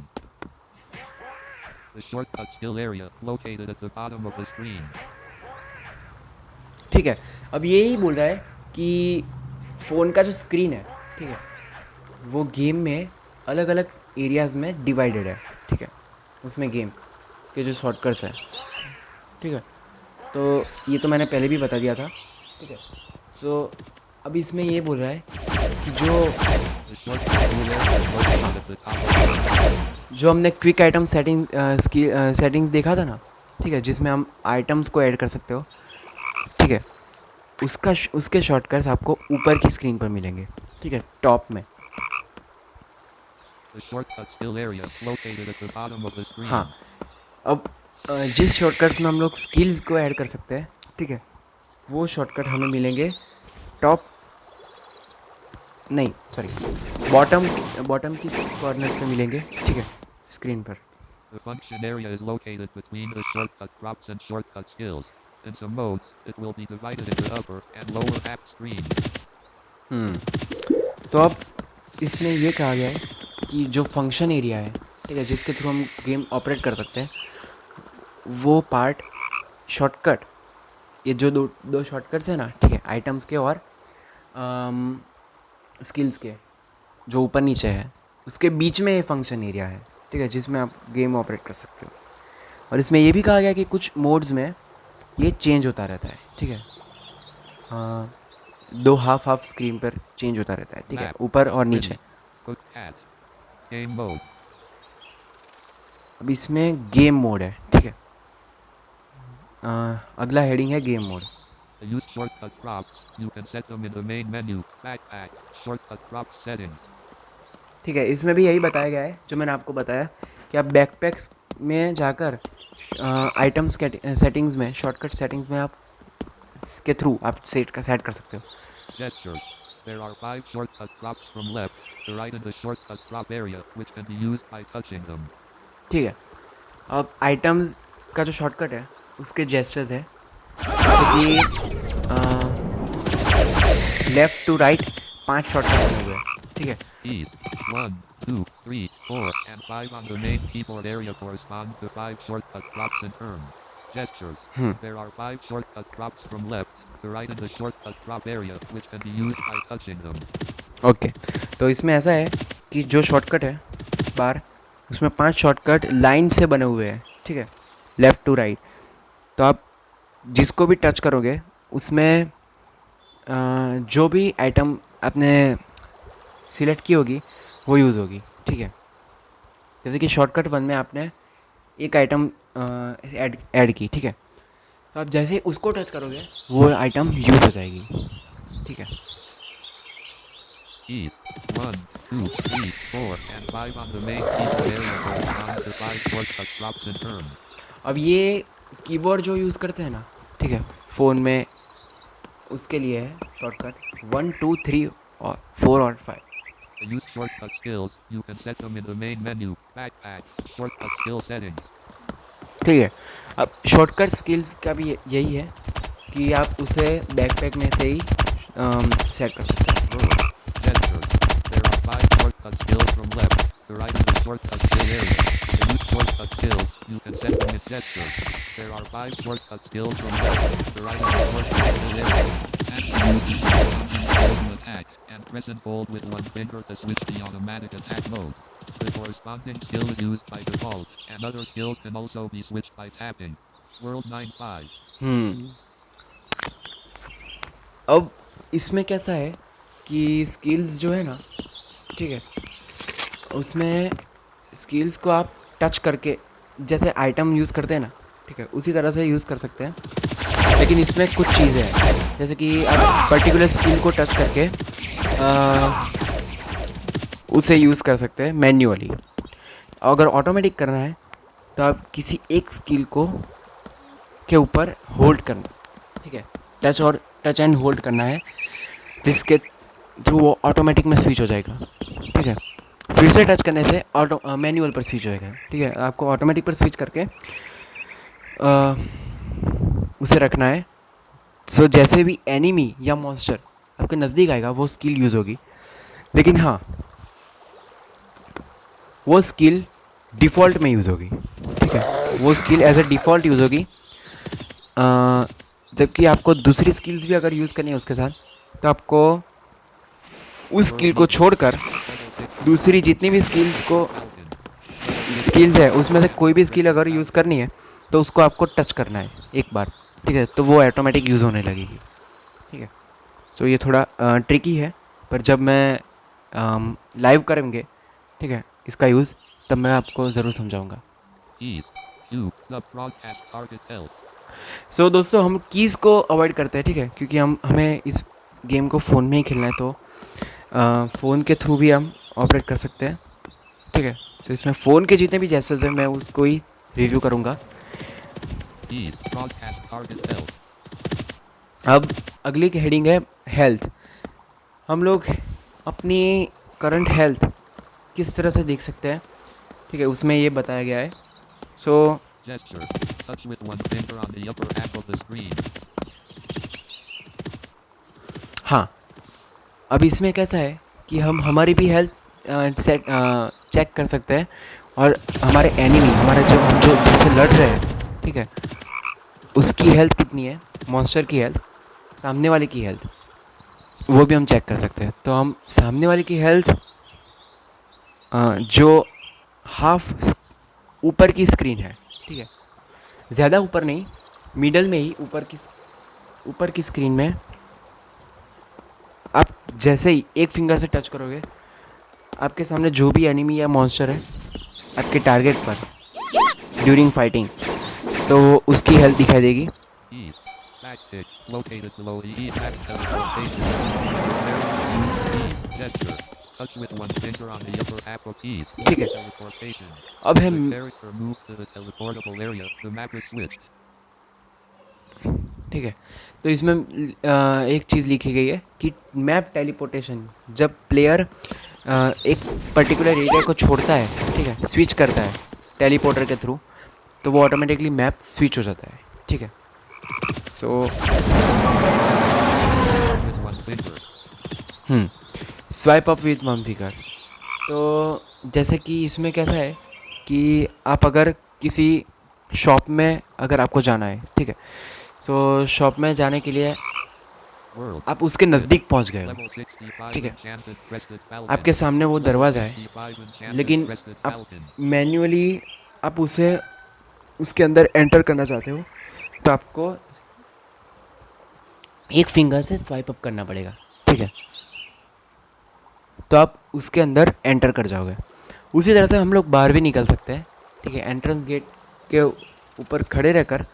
The shortcut skill area located at the bottom of the screen. ठीक है, अब यही बोल रहा है कि phone का जो स्क्रीन है, ठीक है, वो गेम में अलग अलग एरियाज़ में डिवाइडेड है। ठीक है, उसमें गेम के जो शॉर्टकट्स हैं, ठीक है, तो ये तो मैंने पहले भी बता दिया था। ठीक है, सो अब इसमें ये बोल रहा है कि The shortcut tool area is located at the top of the screen. जो हमने क्विक आइटम सेटिंग्स देखा था ना, ठीक है, जिसमें हम आइटम्स को ऐड कर सकते हो। ठीक है, उसके शॉर्टकट्स आपको ऊपर की स्क्रीन पर मिलेंगे। ठीक है, टॉप में। The shortcut skill area located at the bottom of the screen. हाँ, अब जिस शॉर्टकट्स में हम लोग स्किल्स को ऐड कर सकते हैं, ठीक है, वो शॉर्टकट हमें मिलेंगे टॉप, नहीं सॉरी, बॉटम की कॉर्नर पे मिलेंगे। ठीक है, स्क्रीन पर। The function area is located between the shortcut props and shortcut skills. In some modes, it will be divided into upper and lower half screens. तो अब इसमें ये कहा गया है कि जो फंक्शन एरिया है, ठीक है, जिसके थ्रू हम गेम ऑपरेट कर सकते हैं, वो पार्ट शॉर्टकट, ये जो दो दो शॉर्टकट्स हैं ना, ठीक है, आइटम्स के और स्किल्स के, जो ऊपर नीचे है, उसके बीच में ये फंक्शन एरिया है। ठीक है, जिसमें आप गेम ऑपरेट कर सकते हो। और इसमें ये भी कहा गया कि कुछ मोड्स में ये चेंज होता रहता है। ठीक है, दो हाफ स्क्रीन पर चेंज होता रहता है। ठीक है, ऊपर और नीचे। Put at. Game mode. अब इसमें गेम मोड है। ठीक है, अगला हेडिंग है game mode. To use shortcut props, you can set them in the main menu. Backpack. Shortcut props settings. ठीक है, इसमें भी यही बताया गया है जो मैंने आपको बताया कि आप बैकपैक्स में जाकर आइटम्स के सेटिंग्स में, शॉर्टकट सेटिंग्स में आप इसके थ्रू आप सेट कर सकते हो। Gestures. There are 5 shortcut props from left to right in the shortcut prop area, which can be used by touching them. ठीक है, अब आइटम्स का जो शॉर्टकट है उसके जेस्चर्स है, जैसे कि लेफ़्ट टू राइट 5 शॉर्टकट बने हुए हैं। ठीक है, Keys. 1, 2, 3, 4, and 5 on the main keyboard area correspond to 5 shortcut props in turn. Gestures. There are 5 shortcut props from left to right in the shortcut prop area, which can be used by touching them. Okay, तो इसमें ऐसा है कि जो shortcut है बार, उसमें 5 shortcut line से बने हुए हैं। ठीक है, लेफ़्ट टू राइट, तो आप जिसको भी टच करोगे उसमें जो भी आइटम आपने सिलेक्ट की होगी वो यूज़ होगी। ठीक है, जैसे कि शॉर्टकट 1 में आपने एक आइटम ऐड की। ठीक है, तो आप जैसे ही उसको टच करोगे वो आइटम यूज़ हो जाएगी। ठीक है, Keys. 1, 2, 3, 4, and 5 on the main keyboard area correspond to 5 shortcut props in turn. अब ये कीबोर्ड जो यूज़ करते हैं ना, ठीक है, फ़ोन में, उसके लिए है शॉर्टकट 1, 2, 3 और 4 और 5। To use shortcut skills, you can set them in the main menu. Backpack. Shortcut skill settings. ठीक है। अब शॉर्टकट स्किल्स का भी यही है कि आप उसे बैकपैक में से ही सेट कर सकते हैं। World. Gestures. There are 5 shortcut skills from left to right in the shortcut skill area. To use shortcut skills, you can set them with gestures. There are 5 shortcut skills from left to right in the shortcut skill area. And to use the corresponding skill to attack, and press and hold with one finger to switch the automatic attack mode. The corresponding skill is used by default, and other skills can also be switched by tapping. World 9-5. अब इसमें कैसा है कि skills जो है ना, ठीक है, उसमें स्किल्स को आप टच करके जैसे आइटम यूज़ करते हैं ना, ठीक है, उसी तरह से यूज़ कर सकते हैं। लेकिन इसमें कुछ चीज़ें हैं, जैसे कि आप पर्टिकुलर स्किल को टच करके उसे यूज़ कर सकते हैं मैन्युअली। अगर ऑटोमेटिक करना है तो आप किसी एक स्किल को के ऊपर होल्ड करना, ठीक है, टच एंड होल्ड करना है, जिसके थ्रू वो ऑटोमेटिक में स्विच हो जाएगा। ठीक है, फिर से टच करने से ऑटो मैनुअल पर स्विच हो जाएगा। ठीक है, आपको ऑटोमेटिक पर स्विच करके उसे रखना है। सो जैसे भी एनिमी या मॉन्स्टर आपके नज़दीक आएगा वो स्किल यूज़ होगी। लेकिन हाँ, वो स्किल डिफ़ॉल्ट में यूज़ होगी। ठीक है, वो skill as a default use होगी। जबकि आपको दूसरी स्किल्स भी अगर यूज़ करनी है उसके साथ, तो आपको उस स्किल को छोड़कर दूसरी जितनी भी स्किल्स है उसमें से कोई भी स्किल अगर यूज़ करनी है तो उसको आपको टच करना है एक बार। ठीक है, तो वो ऑटोमेटिक यूज़ होने लगेगी। ठीक है, सो ये थोड़ा ट्रिकी है, पर जब मैं लाइव करेंगे, ठीक है, इसका यूज़, तब मैं आपको ज़रूर समझाऊंगा। सो दोस्तों, हम कीज़ को अवॉइड करते हैं, ठीक है, क्योंकि हमें इस गेम को फ़ोन में ही खेलना है, तो फ़ोन के थ्रू भी हम ऑपरेट कर सकते हैं। ठीक है, तो इसमें फ़ोन के जितने भी जेस्चर्स हैं मैं उसको ही रिव्यू करूँगा। अब अगली की हेडिंग है हेल्थ। हम लोग अपनी करंट हेल्थ किस तरह से देख सकते हैं, ठीक है, उसमें ये बताया गया है। सो हाँ, अब इसमें कैसा है कि हम हमारी भी हेल्थ सेट चेक कर सकते हैं, और हमारे एनिमी, हमारे जो जिससे लड़ रहे हैं, ठीक है, उसकी हेल्थ कितनी है, मॉन्स्टर की हेल्थ, सामने वाले की हेल्थ, वो भी हम चेक कर सकते हैं। तो हम सामने वाले की हेल्थ जो हाफ ऊपर की स्क्रीन है, ठीक है, ज़्यादा ऊपर नहीं, मिडल में ही ऊपर की स्क्रीन में आप जैसे ही एक फिंगर से टच करोगे, आपके सामने जो भी एनिमी या मॉन्स्टर है आपके टारगेट पर ड्यूरिंग फाइटिंग, तो उसकी हेल्थ दिखाई देगी। ठीक है, अब है ठीक है, तो इसमें एक चीज़ लिखी गई है कि मैप टेलीपोर्टेशन, जब प्लेयर एक पर्टिकुलर एरिया को छोड़ता है, ठीक है, स्विच करता है टेलीपोर्टर के थ्रू, तो वो ऑटोमेटिकली मैप स्विच हो जाता है। ठीक है, so swipe up with one finger. तो जैसे कि इसमें कैसा है कि आप अगर किसी शॉप में अगर आपको जाना है, ठीक है, सो शॉप में जाने के लिए आप उसके नज़दीक पहुंच गए हो, ठीक है, आपके सामने वो दरवाज़ा है, लेकिन आप मैन्युअली आप उसके अंदर एंटर करना चाहते हो, तो आपको एक फिंगर से स्वाइप अप करना पड़ेगा। ठीक है, तो आप उसके अंदर एंटर कर जाओगे। उसी तरह से हम लोग बाहर भी निकल सकते हैं। ठीक है, एंट्रेंस गेट के ऊपर खड़े रहकर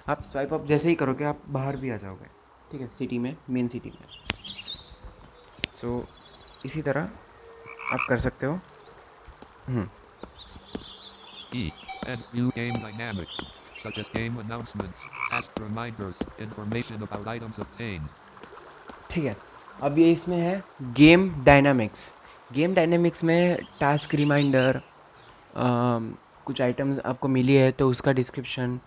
आप स्वाइप अप जैसे ही करोगे आप बाहर भी आ जाओगे। ठीक है, सिटी में, मेन सिटी में। सो इसी तरह आप कर सकते हो। And view game dynamics, such as game announcements, task reminders, information about items obtained. ठीक है, अब ये इसमें है गेम डायनामिक्स। गेम डायनामिक्स में टास्क रिमाइंडर, कुछ आइटम्स आपको मिली है तो उसका डिस्क्रिप्शन,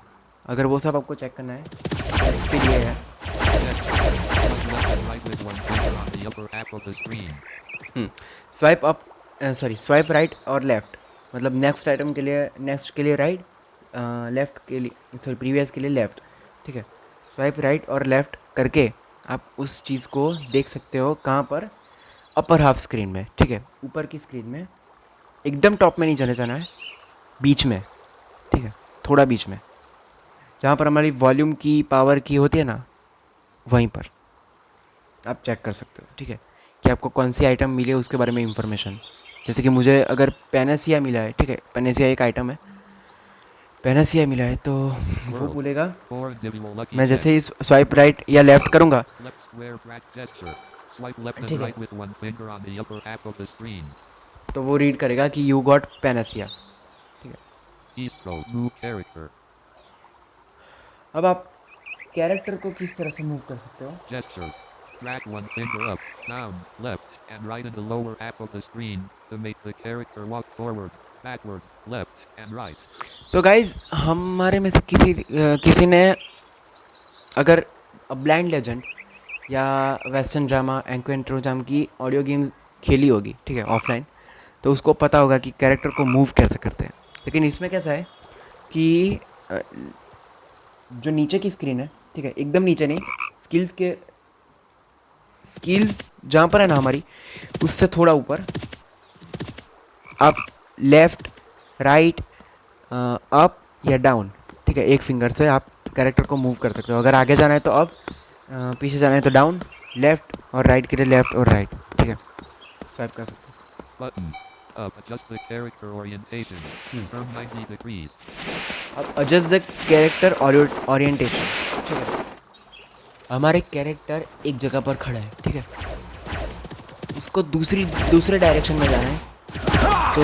अगर वो सब आपको चेक करना है तो उसके लिए है। Swipe up, sorry swipe right और लेफ़्ट, मतलब नेक्स्ट आइटम के लिए नेक्स्ट के लिए राइट, लेफ़्ट के लिए सॉरी प्रीवियस के लिए लेफ़्ट, ठीक है। स्वाइप राइट और लेफ़्ट करके आप उस चीज़ को देख सकते हो कहाँ पर, अपर हाफ स्क्रीन में, ठीक है, ऊपर की स्क्रीन में, एकदम टॉप में नहीं चले जाना है, बीच में, ठीक है, थोड़ा बीच में, जहाँ पर हमारी वॉल्यूम की पावर की होती है ना, वहीं पर आप चेक कर सकते हो, ठीक है, कि आपको कौन सी आइटम मिली है उसके बारे में इंफॉर्मेशन। जैसे कि मुझे अगर पेनेसिया मिला है, ठीक है, पेनेसिया एक आइटम है, पेनेसिया मिला है तो वो बोलेगा, मैं जैसे ही स्वाइप राइट या लेफ़्ट करूँगा, ठीक है, तो वो रीड करेगा कि यू गॉट पेनेसिया, ठीक है। अब आप कैरेक्टर को किस तरह से मूव कर सकते हो? Gestures. Drag one finger up, down, left, and right in the lower half of the screen to make the character walk forward, backward, left, and right. So guys, हमारे में से किसी ने अगर ब्लाइंड लेजेंड या वेस्टर्न ड्रामा एंक्वेंट्रो जाम की audio game खेली होगी, ठीक है, ऑफलाइन, तो उसको पता होगा कि कैरेक्टर को मूव कैसे करते हैं। लेकिन इसमें कैसा है कि जो नीचे की स्क्रीन है, ठीक है, एकदम नीचे नहीं, स्किल्स जहाँ पर है ना हमारी, उससे थोड़ा ऊपर आप लेफ़्ट, राइट, अप या डाउन, ठीक है, एक फिंगर से आप कैरेक्टर को मूव कर सकते हो। अगर आगे जाना है तो अप, पीछे जाना है तो डाउन, लेफ़्ट और राइट के लिए लेफ़्ट और राइट, ठीक है, स्वाइप कर सकते Buttons. Up. Adjust the character orientation. Turn 90 degrees. हो। अब एडजस्ट द कैरेक्टर ओरिएंटेशन, ठीक है, हमारे कैरेक्टर एक जगह पर खड़ा है, ठीक है, उसको दूसरे डायरेक्शन में जाना है, तो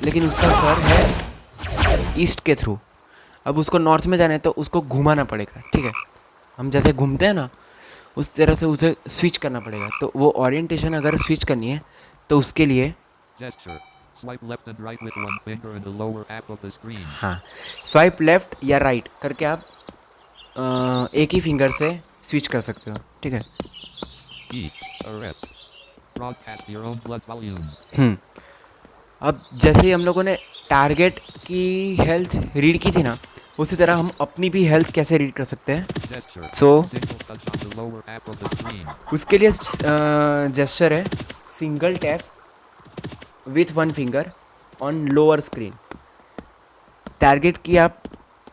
लेकिन उसका सर है ईस्ट के थ्रू, अब उसको नॉर्थ में जाना है तो उसको घुमाना पड़ेगा, ठीक है, हम जैसे घूमते हैं ना, उस तरह से उसे स्विच करना पड़ेगा। तो वो ओरिएंटेशन अगर स्विच करनी है तो उसके लिए Gesture. Swipe left and right with one finger in the lower half of the screen. हाँ, स्वाइप लेफ़्ट या राइट करके आप एक ही फिंगर से स्विच कर सकते हो, ठीक है। E. Arrest. Broadcast your own blood volume. अब जैसे ही हम लोगों ने टारगेट की हेल्थ रीड की थी ना, उसी तरह हम अपनी भी हेल्थ कैसे रीड कर सकते हैं। Gesture. So Single touch on the lower half of the screen. उसके लिए जेस्चर है single tap with one finger on lower screen, target की आप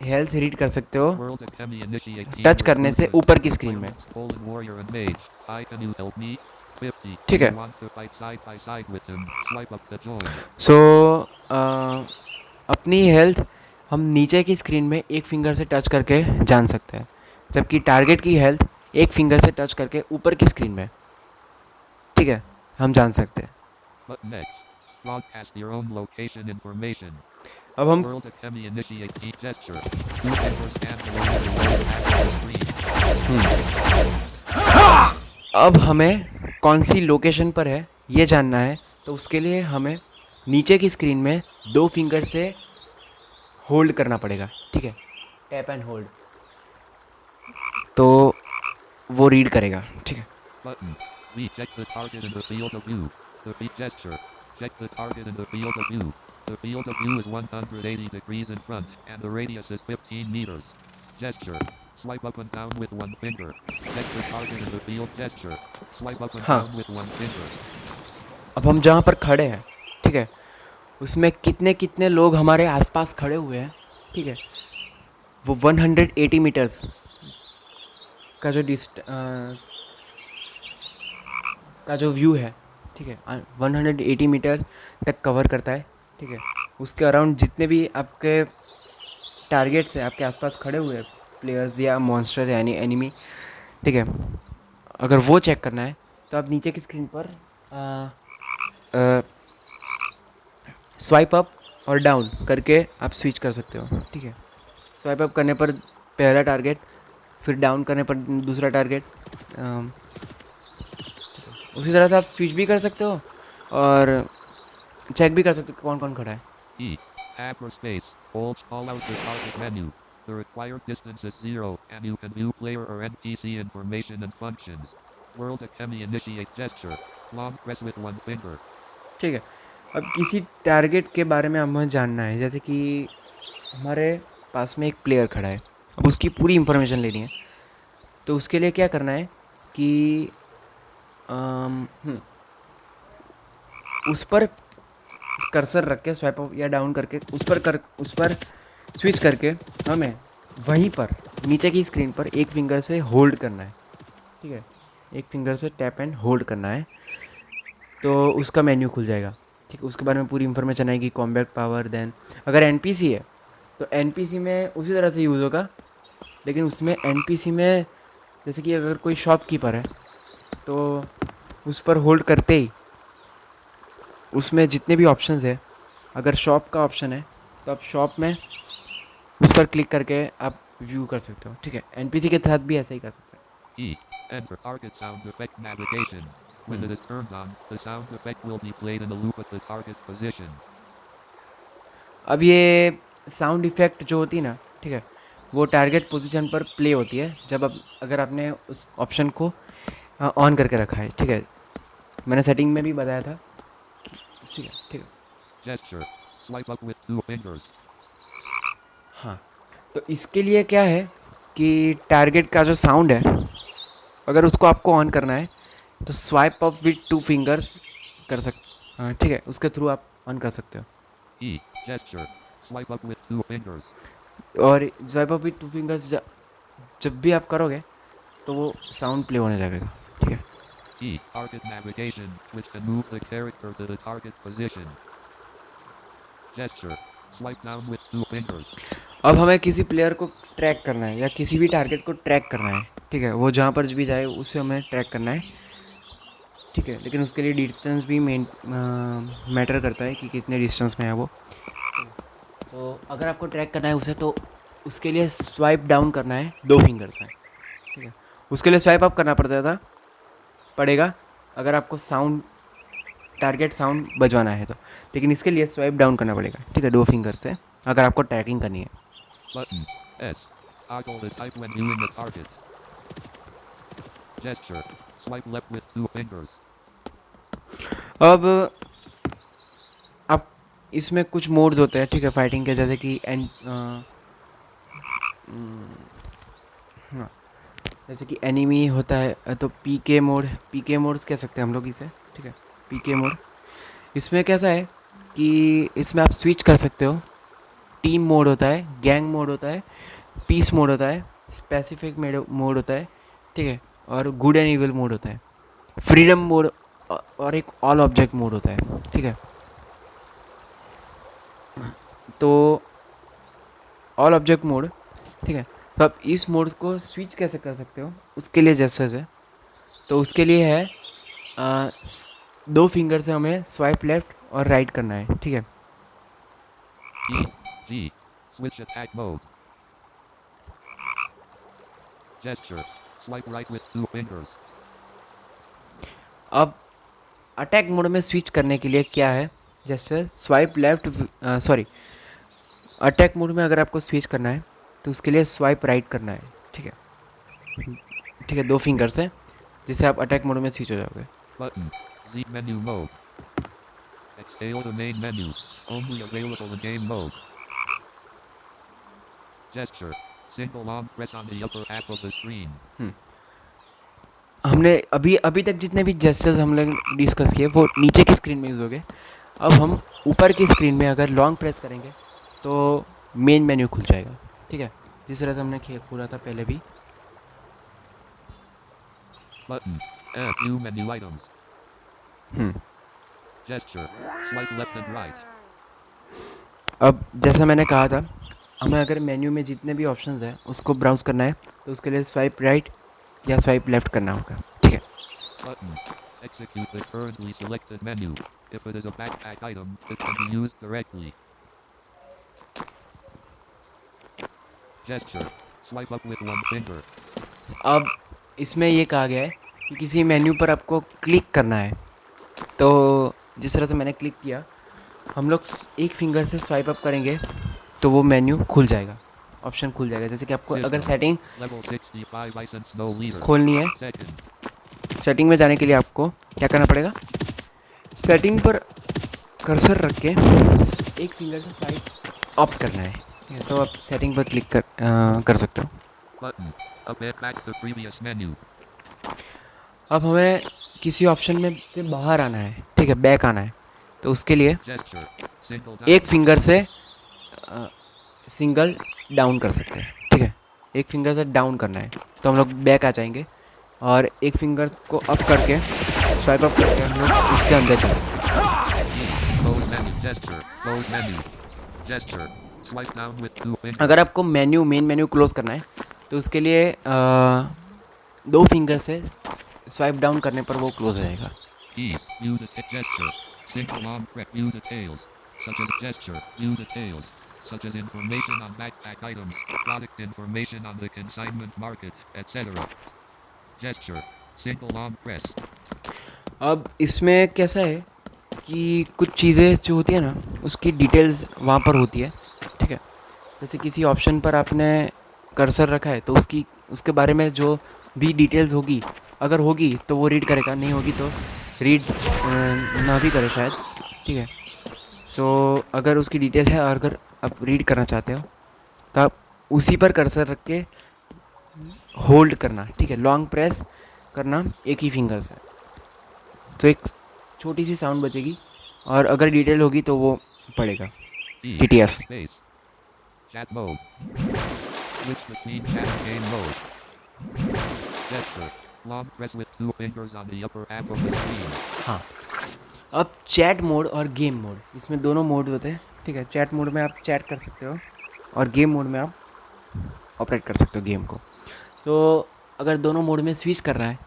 हेल्थ रीड कर सकते हो World Academy initiate touch team करने से recruitment. ऊपर की स्क्रीन में, Pirates, Poland warrior and mage. Hi, can you help me? 50. ठीक Do है। you want to fight side by side with him? Swipe up to join. सो अपनी health हम नीचे की स्क्रीन में एक फिंगर से टच करके जान सकते हैं, जबकि टारगेट की हेल्थ एक फिंगर से टच करके ऊपर की स्क्रीन में, ठीक है, हम जान सकते हैं। But next. Broadcast your own location information. अब हम World Academy initiate key gesture. Two fingers stand below the lower half of the screen. अब हमें कौन सी लोकेशन पर है ये जानना है, तो उसके लिए हमें नीचे की स्क्रीन में दो फिंगर से होल्ड करना पड़ेगा, ठीक है, टैप एंड होल्ड, तो वो रीड करेगा, ठीक है। Button. We check the target in the field of view. The feet gesture. Check the target in the field of view. The field of view is 180 degrees in front, and the radius is 15 meters. Gesture. Swipe up and down with one finger. Check the target in the field gesture. Swipe up and हाँ, down with one finger. अब हम जहाँ पर खड़े हैं, ठीक है, उसमें कितने कितने लोग हमारे आसपास खड़े हुए हैं, ठीक है, वो 180 मीटर्स का का जो व्यू है, ठीक है, 180 मीटर तक कवर करता है, ठीक है, उसके अराउंड जितने भी आपके टारगेट्स हैं आपके आसपास खड़े हुए हैं, प्लेयर्स या मॉन्स्टर यानी एनिमी, ठीक है, अगर वो चेक करना है तो आप नीचे की स्क्रीन पर स्वाइप अप और डाउन करके आप स्विच कर सकते हो, ठीक है। स्वाइप अप करने पर पहला टारगेट, फिर डाउन करने पर दूसरा टारगेट, उसी तरह से आप स्विच भी कर सकते हो और चेक भी कर सकते हो कौन कौन खड़ा है। E. Tab or space. Hold call out the target menu. The required distance is 0 and you can view player or NPC information and functions. World Academy initiate gesture. Long press with one finger. ठीक है। अब किसी target के बारे में हमें जानना है, जैसे कि हमारे पास में एक प्लेयर खड़ा है, अब उसकी पूरी इन्फॉर्मेशन लेनी है। तो उसके लिए क्या करना है कि उस पर कर्सर रख के स्वाइप अप या डाउन करके उस पर स्विच करके हमें वहीं पर नीचे की स्क्रीन पर एक फिंगर से होल्ड करना है। ठीक है, एक फिंगर से टैप एंड होल्ड करना है, तो उसका मेन्यू खुल जाएगा। ठीक है, उसके बारे में पूरी इन्फॉर्मेशन आएगी, कॉम्बैट पावर। देन अगर एनपीसी है तो एनपीसी में उसी तरह से यूज़ होगा, लेकिन उसमें एनपीसी में जैसे कि अगर कोई शॉपकीपर है तो उस पर होल्ड करते ही उसमें जितने भी ऑप्शंस है, अगर शॉप का ऑप्शन है तो आप शॉप में उस पर क्लिक करके आप व्यू कर सकते हो। ठीक है, एनपीसी के साथ भी ऐसा ही कर सकते E. Enter target sound effect navigation. When it is turned on, the sound effect will be played in a loop at the target position. हैं। अब ये साउंड इफ़ेक्ट जो होती है ना, ठीक है, वो टारगेट पोजीशन पर प्ले होती है जब आप अगर आपने उस ऑप्शन को ऑन करके रखा है। ठीक है, मैंने सेटिंग में भी बताया था कि ठीक है, ठीक है। Gesture. Swipe up with 2 fingers. हाँ, तो इसके लिए क्या है कि टारगेट का जो साउंड है, अगर उसको आपको ऑन करना है तो स्वाइप अप विथ 2 फिंगर्स कर ठीक है, उसके थ्रू आप ऑन कर सकते हो। E. Gesture. Swipe up with 2 fingers. और स्वाइप अप विथ 2 फिंगर्स जब भी आप करोगे तो वो साउंड प्ले होने लगेगा। ठीक है, E. Target navigation, which can move the character to the target position. Gesture. Swipe down with 2 fingers. अब हमें किसी प्लेयर को ट्रैक करना है या किसी भी टारगेट को ट्रैक करना है। ठीक है, वो जहाँ पर भी जाए उसे हमें ट्रैक करना है। ठीक है, लेकिन उसके लिए डिस्टेंस भी मैटर करता है कि कितने डिस्टेंस में है वो। तो अगर आपको ट्रैक करना है उसे, तो उसके लिए स्वाइप डाउन करना है 2 फिंगर्स हैं। ठीक है, उसके लिए स्वाइप अप करना पड़ेगा अगर आपको साउंड टारगेट साउंड बजवाना है तो, लेकिन इसके लिए स्वाइप डाउन करना पड़ेगा। ठीक है, 2 फिंगर से अगर आपको ट्रैकिंग करनी है। Button. S. Toggle the type when viewing the target. Gesture. Swipe left with 2 fingers. अब आप इसमें कुछ मोड्स होते हैं, ठीक है, फाइटिंग के, जैसे कि हाँ, जैसे कि एनिमी होता है तो पीके मोड्स कह सकते हैं हम लोग इसे। ठीक है, पीके मोड इसमें कैसा है कि इसमें आप स्विच कर सकते हो। टीम मोड होता है, गैंग मोड होता है, पीस मोड होता है, स्पेसिफिक मोड होता है। ठीक है, और गुड एंड इविल मोड होता है, फ्रीडम मोड, और एक ऑल ऑब्जेक्ट मोड होता है। ठीक है, तो ऑल ऑब्जेक्ट मोड, ठीक है, तो आप इस मोड को स्विच कैसे कर सकते हो, उसके लिए जैसे है, तो उसके लिए है 2 फिंगर से हमें स्वाइप लेफ्ट और राइट करना है। ठीक है, E. G. Switch attack mode. Gesture. Swipe right with 2 fingers. अब अटैक मोड में स्विच करने के लिए क्या है, जैसे swipe left, sorry, attack mode में अगर आपको स्विच करना है तो उसके लिए स्वाइप राइट करना है। ठीक है, ठीक है, 2 फिंगर से, जिससे आप अटैक मोड में स्विच हो जाओगे। Button. Z menu mode. Exhale the main menu. Only available in game mode. Gesture. Single long press on the upper half of the screen. हमने अभी अभी तक जितने भी जेस्चर्स हम लोग डिस्कस किए वो नीचे की स्क्रीन में यूज़ हो गए। अब हम ऊपर की स्क्रीन में अगर लॉन्ग प्रेस करेंगे तो मेन मेन्यू खुल जाएगा। ठीक है, जिस तरह से हमने खेल पूरा था पहले भी। Button. F. View menu items. Hmm, Gesture. Swipe left and right. अब जैसा मैंने कहा था, हमें अगर मेन्यू में जितने भी ऑप्शंस हैं उसको ब्राउज़ करना है तो उसके लिए स्वाइप राइट या स्वाइप लेफ़्ट करना होगा। ठीक है, Button. Execute the currently selected menu. If it is a backpack item, it can be used directly. Gesture. Swipe up with one finger. अब इसमें ये कहा गया है कि किसी मेन्यू पर आपको क्लिक करना है, तो जिस तरह से मैंने क्लिक किया हम लोग एक फिंगर से स्वाइप अप करेंगे तो वो मेन्यू खुल जाएगा, ऑप्शन खुल जाएगा। जैसे कि आपको अगर System. Setting Level 65 license no leader. खोलनी है, Second. सेटिंग में जाने के लिए आपको क्या करना पड़ेगा, सेटिंग पर कर्सर रख के एक फिंगर से स्वाइप अप करना है, ठीक है? तो आप सेटिंग पर क्लिक कर सकते हो। Button. Up and back to previous menu. अब हमें किसी ऑप्शन में से बाहर आना है, ठीक है, बैक आना है, तो उसके लिए Gesture. Single एक down. फिंगर से सिंगल डाउन कर सकते हैं, ठीक है? एक फिंगर से डाउन करना है तो हम लोग बैक आ जाएंगे, और एक फिंगर को अप करके स्वाइप अप करके हम लोग उसके अंदर चल सकते हैं। Close menu. Gesture. Close menu. Gesture. Swipe down with 2 fingers. अगर आपको मेन मेन्यू क्लोज करना है तो उसके लिए दो फिंगर से स्वाइप डाउन करने पर वो क्लोज हो जाएगा। Keys. View gesture. Single long press. View details. Such as gesture. View details. Such as information on backpack items. Product information on the consignment market, etc. Gesture. Single long press. अब इसमें कैसा है कि कुछ चीज़ें जो होती है ना उसकी डिटेल्स वहाँ पर होती है, ठीक है? जैसे किसी ऑप्शन पर आपने कर्सर रखा है तो उसके बारे में जो भी डिटेल्स होगी, अगर होगी तो वो रीड करेगा, नहीं होगी तो रीड ना भी करे शायद, ठीक है? सो अगर उसकी डिटेल है और अगर आप रीड करना चाहते हो तो आप उसी पर कर्सर रख के होल्ड करना, ठीक है? लॉन्ग प्रेस करना एक ही फिंगर से, तो एक छोटी सी साउंड बचेगी, और अगर डिटेल होगी तो वो पड़ेगा E. TTS। Space. Chat mode. Switch between chat and game mode. Gesture. Long press with 2 fingers on the upper half of the screen. हाँ, अब चैट मोड और गेम मोड, इसमें दोनों मोड होते हैं, ठीक है? चैट मोड में आप चैट कर सकते हो और गेम मोड में आप ऑपरेट कर सकते हो गेम को। तो अगर दोनों मोड में स्विच करना है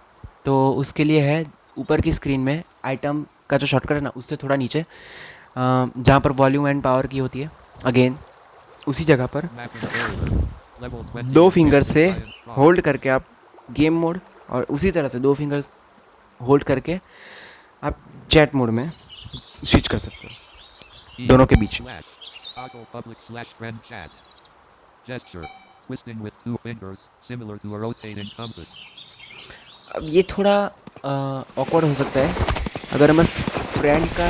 तो उसके लिए है ऊपर की स्क्रीन में आइटम का जो शॉर्टकट है ना उससे थोड़ा नीचे, जहाँ पर वॉल्यूम एंड पावर की होती है, अगेन उसी जगह पर Map and folder. Level 20 दो and फिंगर से 55 and frog. होल्ड करके आप गेम मोड, और उसी तरह से दो फिंगर्स होल्ड करके आप चैट मोड में स्विच कर सकते हो E. दोनों के बीच। Slash. Toggle public slash friend chat. Gesture. Twisting with 2 fingers, similar to a rotating compass. अब ये थोड़ा ऑकवर्ड हो सकता है अगर हमें फ्रेंड का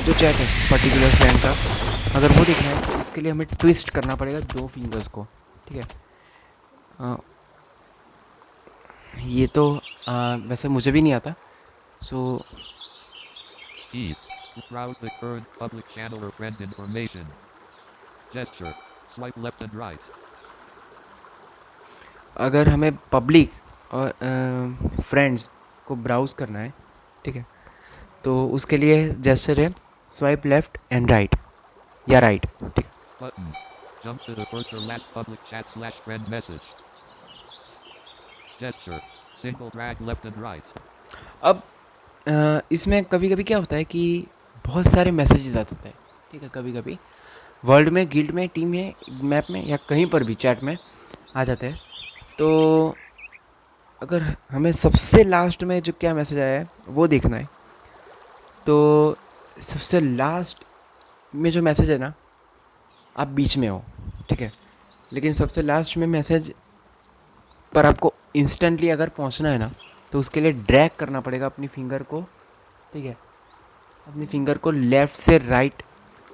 जो चैट है, पर्टिकुलर फ्रेंड का अगर वो देखना है तो उसके लिए हमें ट्विस्ट करना पड़ेगा दो फिंगर्स को, ठीक है? ये तो वैसे मुझे भी नहीं आता, सो Keys. To browse the current public channel or friend information. Gesture. Swipe left and right. अगर हमें पब्लिक और फ्रेंड्स को ब्राउज़ करना है, ठीक है, तो उसके लिए जेस्चर है स्वाइप लेफ्ट एंड राइट या राइट, ठीक। Buttons. Jump to the first or last public chat slash friend message. Gesture. Single drag left and right. अब इसमें कभी कभी क्या होता है कि बहुत सारे मैसेजेस आते हैं, ठीक है? कभी कभी वर्ल्ड में, गिल्ड में, टीम में, मैप में या कहीं पर भी चैट में आ जाते हैं। तो अगर हमें सबसे लास्ट में जो क्या मैसेज आया है वो देखना है तो सबसे लास्ट में जो मैसेज है ना, आप बीच में हो, ठीक है? लेकिन सबसे लास्ट में मैसेज पर आपको इंस्टेंटली अगर पहुंचना है ना तो उसके लिए ड्रैग करना पड़ेगा अपनी फिंगर को, ठीक है? अपनी फिंगर को लेफ़्ट से राइट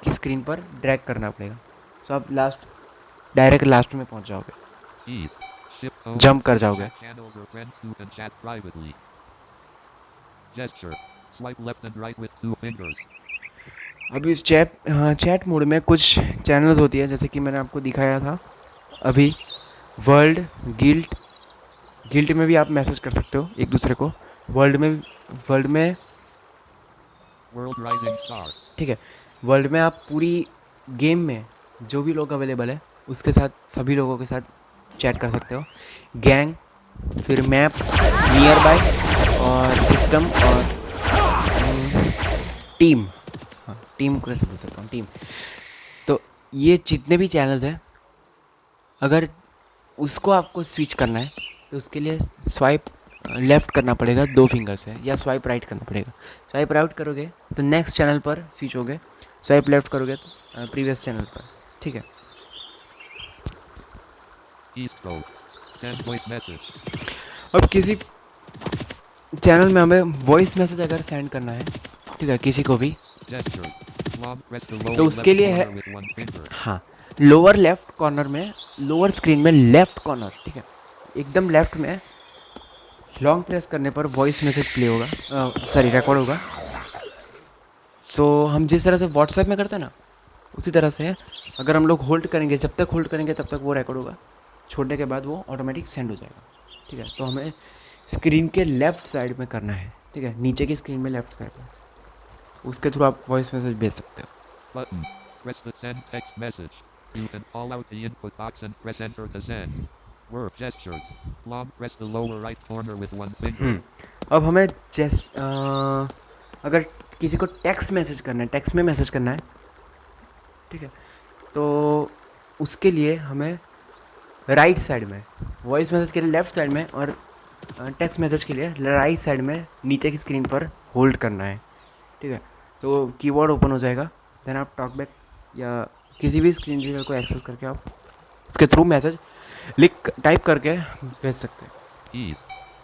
की स्क्रीन पर ड्रैग करना पड़ेगा, तो आप डायरेक्ट लास्ट में पहुंच जाओगे, Keys. Shift home. जंप कर जाओगे। Chat channels or friends who can chat privately. Gesture. Swipe left and right with 2 fingers. अभी इस चैट मोड में कुछ चैनल्स होती है, जैसे कि मैंने आपको दिखाया था अभी, वर्ल्ड, गिल्ट में भी आप मैसेज कर सकते हो एक दूसरे को, वर्ल्ड में, World Rising Star. ठीक है? वर्ल्ड में आप पूरी गेम में जो भी लोग अवेलेबल है उसके साथ, सभी लोगों के साथ चैट कर सकते हो। गैंग, फिर मैप, नियर बाय और सिस्टम और टीम, हाँ टीम को कैसे बोल सकता हूँ, टीम। तो ये जितने भी चैनल्स हैं अगर उसको आपको स्विच करना है तो उसके लिए स्वाइप लेफ़्ट करना पड़ेगा दो फिंगर से, या स्वाइप राइट करना पड़ेगा। स्वाइप राइट करोगे तो नेक्स्ट चैनल पर स्विच होगे, स्वाइप लेफ्ट करोगे तो प्रीवियस चैनल पर, ठीक है। East Road. Send voice message. अब किसी चैनल में हमें वॉइस मैसेज अगर सेंड करना है, ठीक है, किसी को भी, Gestures. Long press the तो lower उसके left लिए है, corner with one finger. हाँ, लोअर लेफ्ट कॉर्नर में, लोअर स्क्रीन में लेफ्ट कॉर्नर, ठीक है, एकदम लेफ्ट में लॉन्ग प्रेस करने पर वॉइस मैसेज प्ले होगा, सॉरी रिकॉर्ड होगा। सो हम जिस तरह से व्हाट्सएप में करते हैं ना, उसी तरह से अगर हम लोग होल्ड करेंगे, जब तक होल्ड करेंगे तब तक वो रिकॉर्ड होगा, छोड़ने के बाद वो ऑटोमेटिक सेंड हो जाएगा, ठीक है। तो हमें स्क्रीन के लेफ़्ट साइड में करना है, ठीक है, नीचे की स्क्रीन में लेफ़्ट साइड में, उसके थ्रू आप वॉइस मैसेज भेज सकते हो। Button. Press the send text message. You can call out the input box and press enter to send. Word gestures. Long press the lower right corner with one finger. अब हमें अगर किसी को text message करना है, text में message करना है, ठीक है, तो उसके लिए हमें राइट साइड में, वॉइस मैसेज के लिए लेफ़्ट साइड में और टेक्स्ट मैसेज के लिए राइट साइड में नीचे की स्क्रीन पर होल्ड करना है, ठीक है। तो कीबोर्ड ओपन हो जाएगा, देन आप टॉकबैक या किसी भी स्क्रीन रीडर को एक्सेस करके आप उसके थ्रू मैसेज लिख टाइप करके भेज सकते हैं। Ease.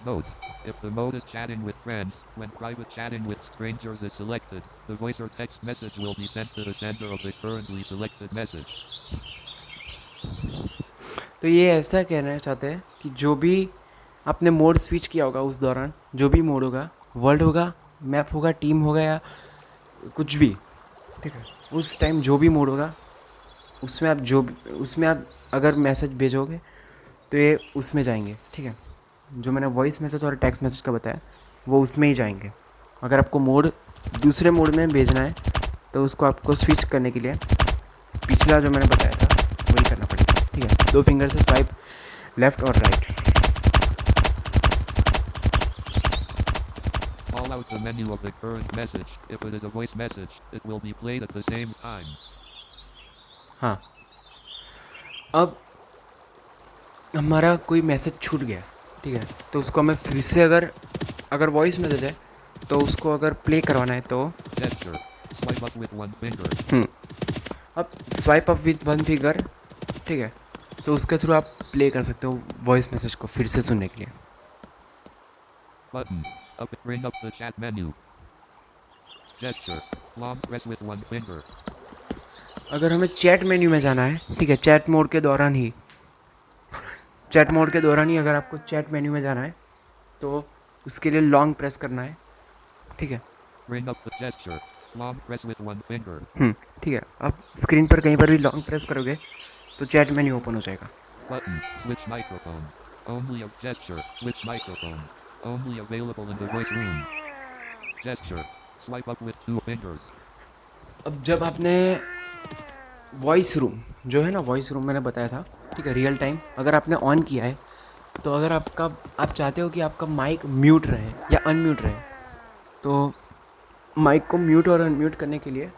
Mode. If the mode is chatting with friends, when private chatting with strangers is selected, the voice or text message will be sent to the sender of the currently selected message. तो ये ऐसा कहना चाहते हैं कि जो भी आपने मोड स्विच किया होगा उस दौरान, जो भी मोड होगा, वर्ल्ड होगा, मैप होगा, टीम होगा या कुछ भी, ठीक है, उस टाइम जो भी मोड होगा उसमें आप अगर मैसेज भेजोगे तो ये उसमें जाएंगे, ठीक है। जो मैंने वॉइस मैसेज और टेक्स्ट मैसेज का बताया वो उसमें ही जाएंगे। अगर आपको मोड दूसरे मोड में भेजना है तो उसको आपको स्विच करने के लिए पिछला जो मैंने बताया था वही करना पड़ेगा, ठीक है। 2 फिंगर से स्वाइप लेफ़्ट और right. Call out the menu of the current message. If it is a voice message, it will be played at the same time. हाँ, अब हमारा कोई मैसेज छूट गया, ठीक है, तो उसको हमें फिर से अगर वॉइस मैसेज है तो उसको अगर प्ले करवाना है तो Gesture. Swipe up with one finger. अब swipe up with one finger, ठीक है, तो उसके थ्रू आप प्ले कर सकते हो वॉइस मैसेज को फिर से सुनने के लिए। Button. Up. Bring up the chat menu. Gesture. Long press with one finger. अगर हमें चैट मेन्यू में जाना है, ठीक है, चैट मोड के दौरान ही अगर आपको चैट मेन्यू में जाना है तो उसके लिए लॉन्ग प्रेस करना है, ठीक है। Bring up the gesture. Long press with one finger. ठीक है, आप स्क्रीन पर कहीं पर भी लॉन्ग प्रेस करोगे तो चैट मेन्यू ओपन हो जाएगा। Button. Switch microphone. Only a gesture. Switch microphone. Only available in the voice room. Gesture. Swipe up with two fingers. अब जब आपने वॉइस रूम जो है ना, वॉइस रूम मैंने बताया था, ठीक है, रियल टाइम अगर आपने ऑन किया है तो अगर आप चाहते हो कि आपका माइक म्यूट रहे या अनम्यूट रहे, तो माइक को म्यूट और अनम्यूट करने के लिए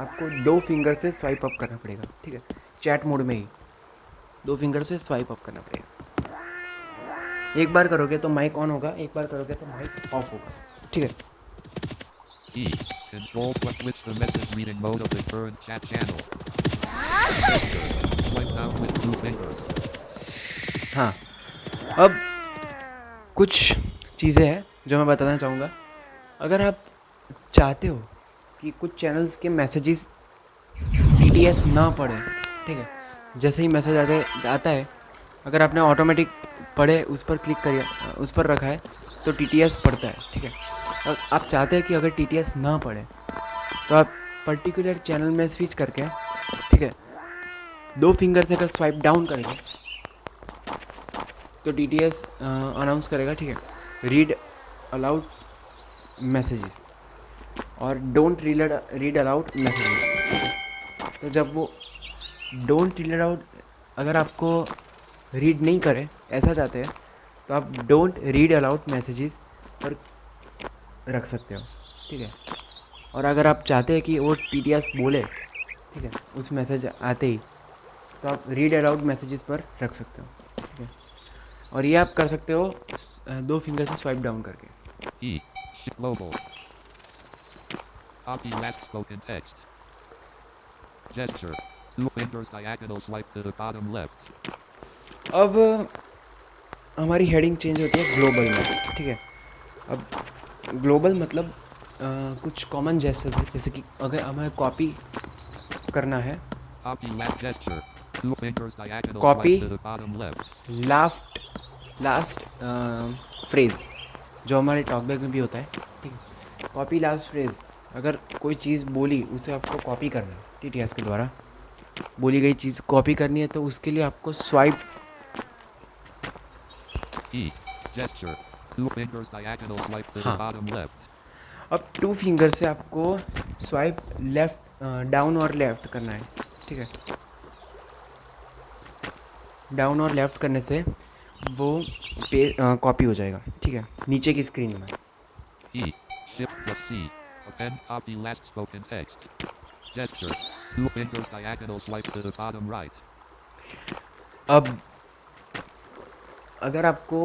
आपको 2 फिंगर से स्वाइप अप करना पड़ेगा, ठीक है, चैट मोड में ही 2 फिंगर से स्वाइप अप करना पड़ेगा। एक बार करोगे तो माइक ऑन होगा, एक बार करोगे तो माइक ऑफ होगा, ठीक है। E. Control plus switch the message reading mode of the current chat channel. Gesture. Swipe down with two fingers. हाँ, अब कुछ चीज़ें हैं जो मैं बताना चाहूँगा। अगर आप चाहते हो कि कुछ चैनल्स के मैसेजेस टीटीएस ना पढ़े, ठीक है, जैसे ही मैसेज आता है अगर आपने ऑटोमेटिक पढ़े उस पर क्लिक करिए, उस पर रखा है तो टीटीएस पढ़ता है, ठीक है। आप चाहते हैं कि अगर टीटीएस ना पढ़े तो आप पर्टिकुलर चैनल में स्विच करके, ठीक है, 2 फिंगर से अगर स्वाइप डाउन करेंगे तो टीटीएस अनाउंस करेगा, ठीक है, रीड अलाउड मैसेजेस और डोंट रीड अलाउड मैसेजेस। तो जब वो डोंट रीड अलाउड, अगर आपको रीड नहीं करे ऐसा चाहते हैं तो आप डोंट रीड अलाउड मैसेजेस पर रख सकते हो, ठीक है। और अगर आप चाहते हैं कि वो टीटीएस बोले, ठीक है, उस मैसेज आते ही, तो आप रीड अलाउड मैसेजेस पर रख सकते हो, ठीक है। और ये आप कर सकते हो 2 फिंगर से स्वाइप डाउन करके। E. Global. Copy last spoken text. Gesture. 2 fingers diagonal swipe to the bottom left. अब हमारी हेडिंग चेंज होती है ग्लोबल में, ठीक है। अब ग्लोबल मतलब कुछ कॉमन जेस्चर्स है, जैसे कि अगर हमें कॉपी करना है, Copy left gesture. 2 fingers diagonal copy swipe to the bottom left. Last phrase जो हमारे टॉकबैक में भी होता है, ठीक है। कॉपी लास्ट फ्रेज, अगर कोई चीज़ बोली उसे आपको कॉपी करना है टीटीएस के द्वारा, बोली गई चीज़ कॉपी करनी है, तो उसके लिए आपको swipe E. Gesture. 2 fingers diagonal swipe to the हाँ, bottom left. अब 2 फिंगर से आपको स्वाइप लेफ्ट डाउन और लेफ्ट करना है, ठीक है। डाउन और लेफ्ट करने से वो पे कॉपी हो जाएगा, ठीक है, नीचे की स्क्रीन में। E. Shift plus C. Append copy last spoken text. Gesture. 2 fingers diagonal swipe to the bottom right. अब अगर आपको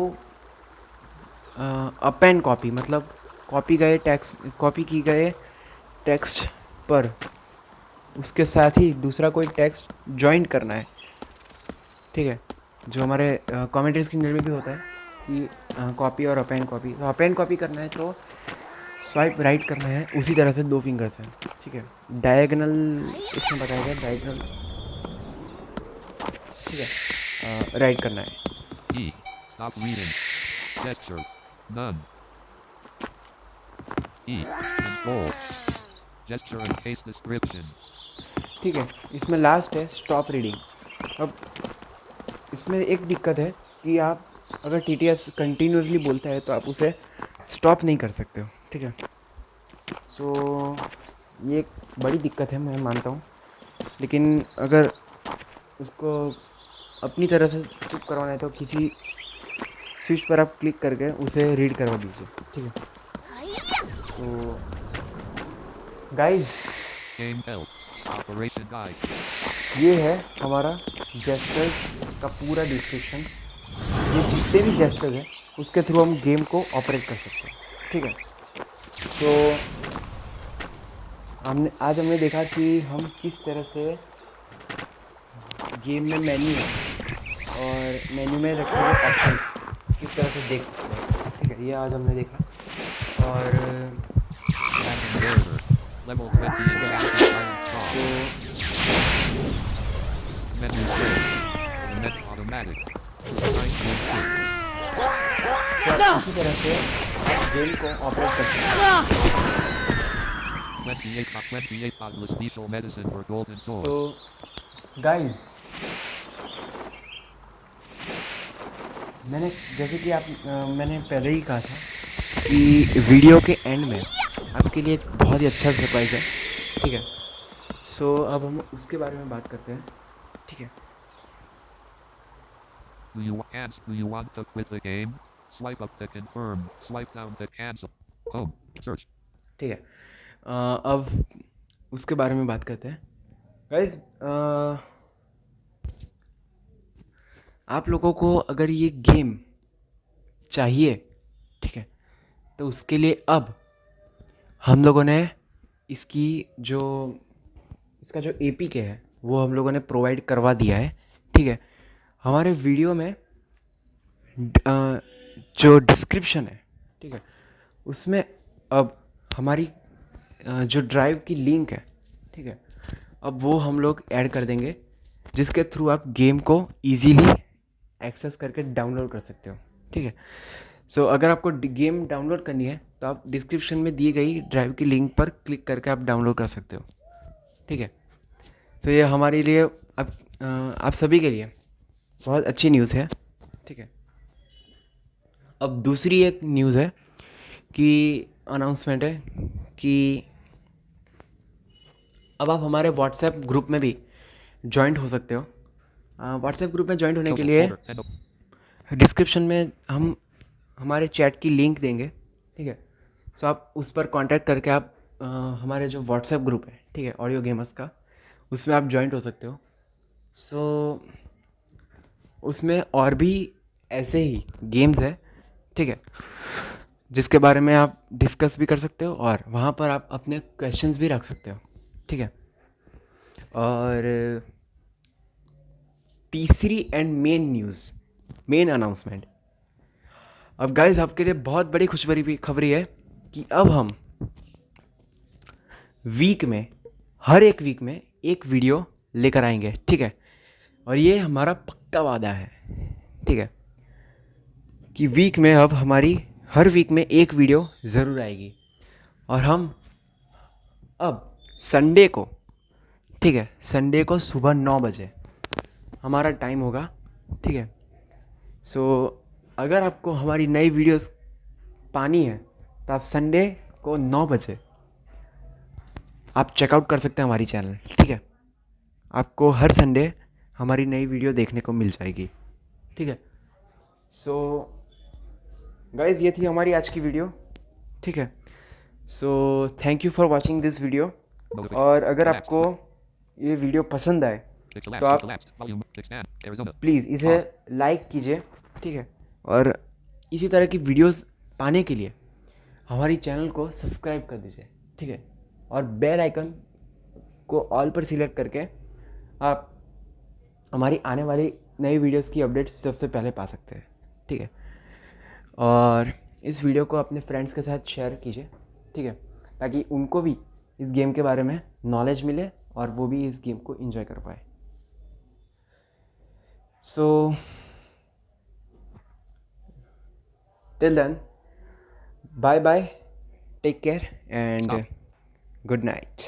अपेंड कॉपी मतलब कॉपी की गए टेक्स्ट पर उसके साथ ही दूसरा कोई टेक्स्ट ज्वाइन करना है, ठीक है, जो हमारे कमेंट्री स्क्रीन में भी होता है कि कॉपी और अपेंड कॉपी। तो अपेंड कॉपी करना है तो स्वाइप राइट करना है, उसी तरह से 2 फिंगर्स हैं, ठीक है। डायगनल इसमें बताया गया डायगनल, ठीक है, राइट करना है। E. Stop reading. Gestures. None. E. Control. Gesture and case description. ठीक है, इसमें लास्ट है स्टॉप रीडिंग। अब इसमें एक दिक्कत है कि आप अगर टीटीएस कंटिन्यूसली बोलता है तो आप उसे स्टॉप नहीं कर सकते हो, ठीक है। सो ये एक बड़ी दिक्कत है, मैं मानता हूँ, लेकिन अगर उसको अपनी तरह से चुप करवाना है तो किसी स्विच पर आप क्लिक करके उसे रीड करवा दीजिए, ठीक है। तो guys, Game help. Operation guide. ये है हमारा जेस्चर्स का पूरा डिस्क्रिप्शन। ये जितने भी जेस्चर्स हैं उसके थ्रू हम गेम को ऑपरेट कर सकते हैं, ठीक है। तो हमने देखा कि हम किस तरह से गेम में मेन्यू है और मेन्यू में रखे हुए ऑप्शंस किस तरह से देख सकते हैं, ठीक है, ये आज हमने देखा। और Random order. Level 20 interactive silent song. तो Menu close. Select automatic. 9.6. इसी तरह से आप गेम को ऑपरेट कर सकते हैं। 28 bottles lethal medicine for golden so swords. Guys, मैंने जैसे कि मैंने पहले ही कहा था कि वीडियो के एंड में आपके लिए एक बहुत ही अच्छा सरप्राइज़ है, ठीक है। सो अब हम उसके बारे में बात करते हैं, ठीक है। Do you want to quit the game? Swipe up to confirm. Swipe down to cancel. Home. Search. ठीक है, अब उसके बारे में बात करते हैं गाइस। आप लोगों को अगर ये गेम चाहिए, ठीक है, तो उसके लिए अब हम लोगों ने जो इसका जो एपीके है वो हम लोगों ने प्रोवाइड करवा दिया है, ठीक है। हमारे वीडियो में जो डिस्क्रिप्शन है, ठीक है, उसमें अब हमारी जो ड्राइव की लिंक है, ठीक है, अब वो हम लोग ऐड कर देंगे, जिसके थ्रू आप गेम को इजीली एक्सेस करके डाउनलोड कर सकते हो, ठीक है। सो अगर आपको गेम डाउनलोड करनी है तो आप डिस्क्रिप्शन में दी गई ड्राइव की लिंक पर क्लिक करके आप डाउनलोड कर सकते हो, ठीक है। तो ये हमारे लिए आप सभी के लिए बहुत अच्छी न्यूज़ है, ठीक है। अब दूसरी एक न्यूज़ है कि अनाउंसमेंट है कि अब आप हमारे व्हाट्सएप ग्रुप में भी जॉइंट हो सकते हो। व्हाट्सएप ग्रुप में जॉइंट होने के लिए डिस्क्रिप्शन में हम हमारे चैट की लिंक देंगे, ठीक है। सो आप उस पर कांटेक्ट करके आप हमारे जो व्हाट्सएप ग्रुप है, ठीक है, ऑडियो गेमर्स का, उसमें आप जॉइंट हो सकते हो। सो उसमें और भी ऐसे ही गेम्स है, ठीक है, जिसके बारे में आप डिस्कस भी कर सकते हो और वहाँ पर आप अपने क्वेश्चंस भी रख सकते हो, ठीक है। और तीसरी एंड मेन अनाउंसमेंट, अब गाइस आपके लिए बहुत बड़ी खुशखबरी खबरी है कि अब हम वीक में, हर एक वीक में एक वीडियो लेकर आएंगे, ठीक है। और ये हमारा पक्का वादा है, ठीक है, कि वीक में अब हमारी हर वीक में एक वीडियो ज़रूर आएगी। और हम अब संडे को, ठीक है, संडे को सुबह 9 बजे हमारा टाइम होगा, ठीक है। सो अगर आपको हमारी नई वीडियोस पानी है तो आप संडे को 9 बजे आप चेकआउट कर सकते हैं हमारी चैनल, ठीक है। आपको हर संडे हमारी नई वीडियो देखने को मिल जाएगी, ठीक है। सो गाइज़ ये थी हमारी आज की वीडियो, ठीक है। So thank you for watching this video. और अगर Collapsed. आपको ये वीडियो पसंद आए It तो collapsed. आप Collapsed. Volume. Expand. Arizona. Please इसे Pause. लाइक कीजिए, ठीक है। और इसी तरह की वीडियोस पाने के लिए हमारी चैनल को सब्सक्राइब कर दीजिए, ठीक है। और बेल आइकन को ऑल पर सिलेक्ट करके आप हमारी आने वाली नई वीडियोस की अपडेट्स सबसे पहले पा सकते हैं, ठीक है। और इस वीडियो को अपने फ्रेंड्स के साथ शेयर कीजिए, ठीक है, ताकि उनको भी इस गेम के बारे में नॉलेज मिले और वो भी इस गेम को एंजॉय कर पाए। So till then, bye bye, take care Stop. And good night.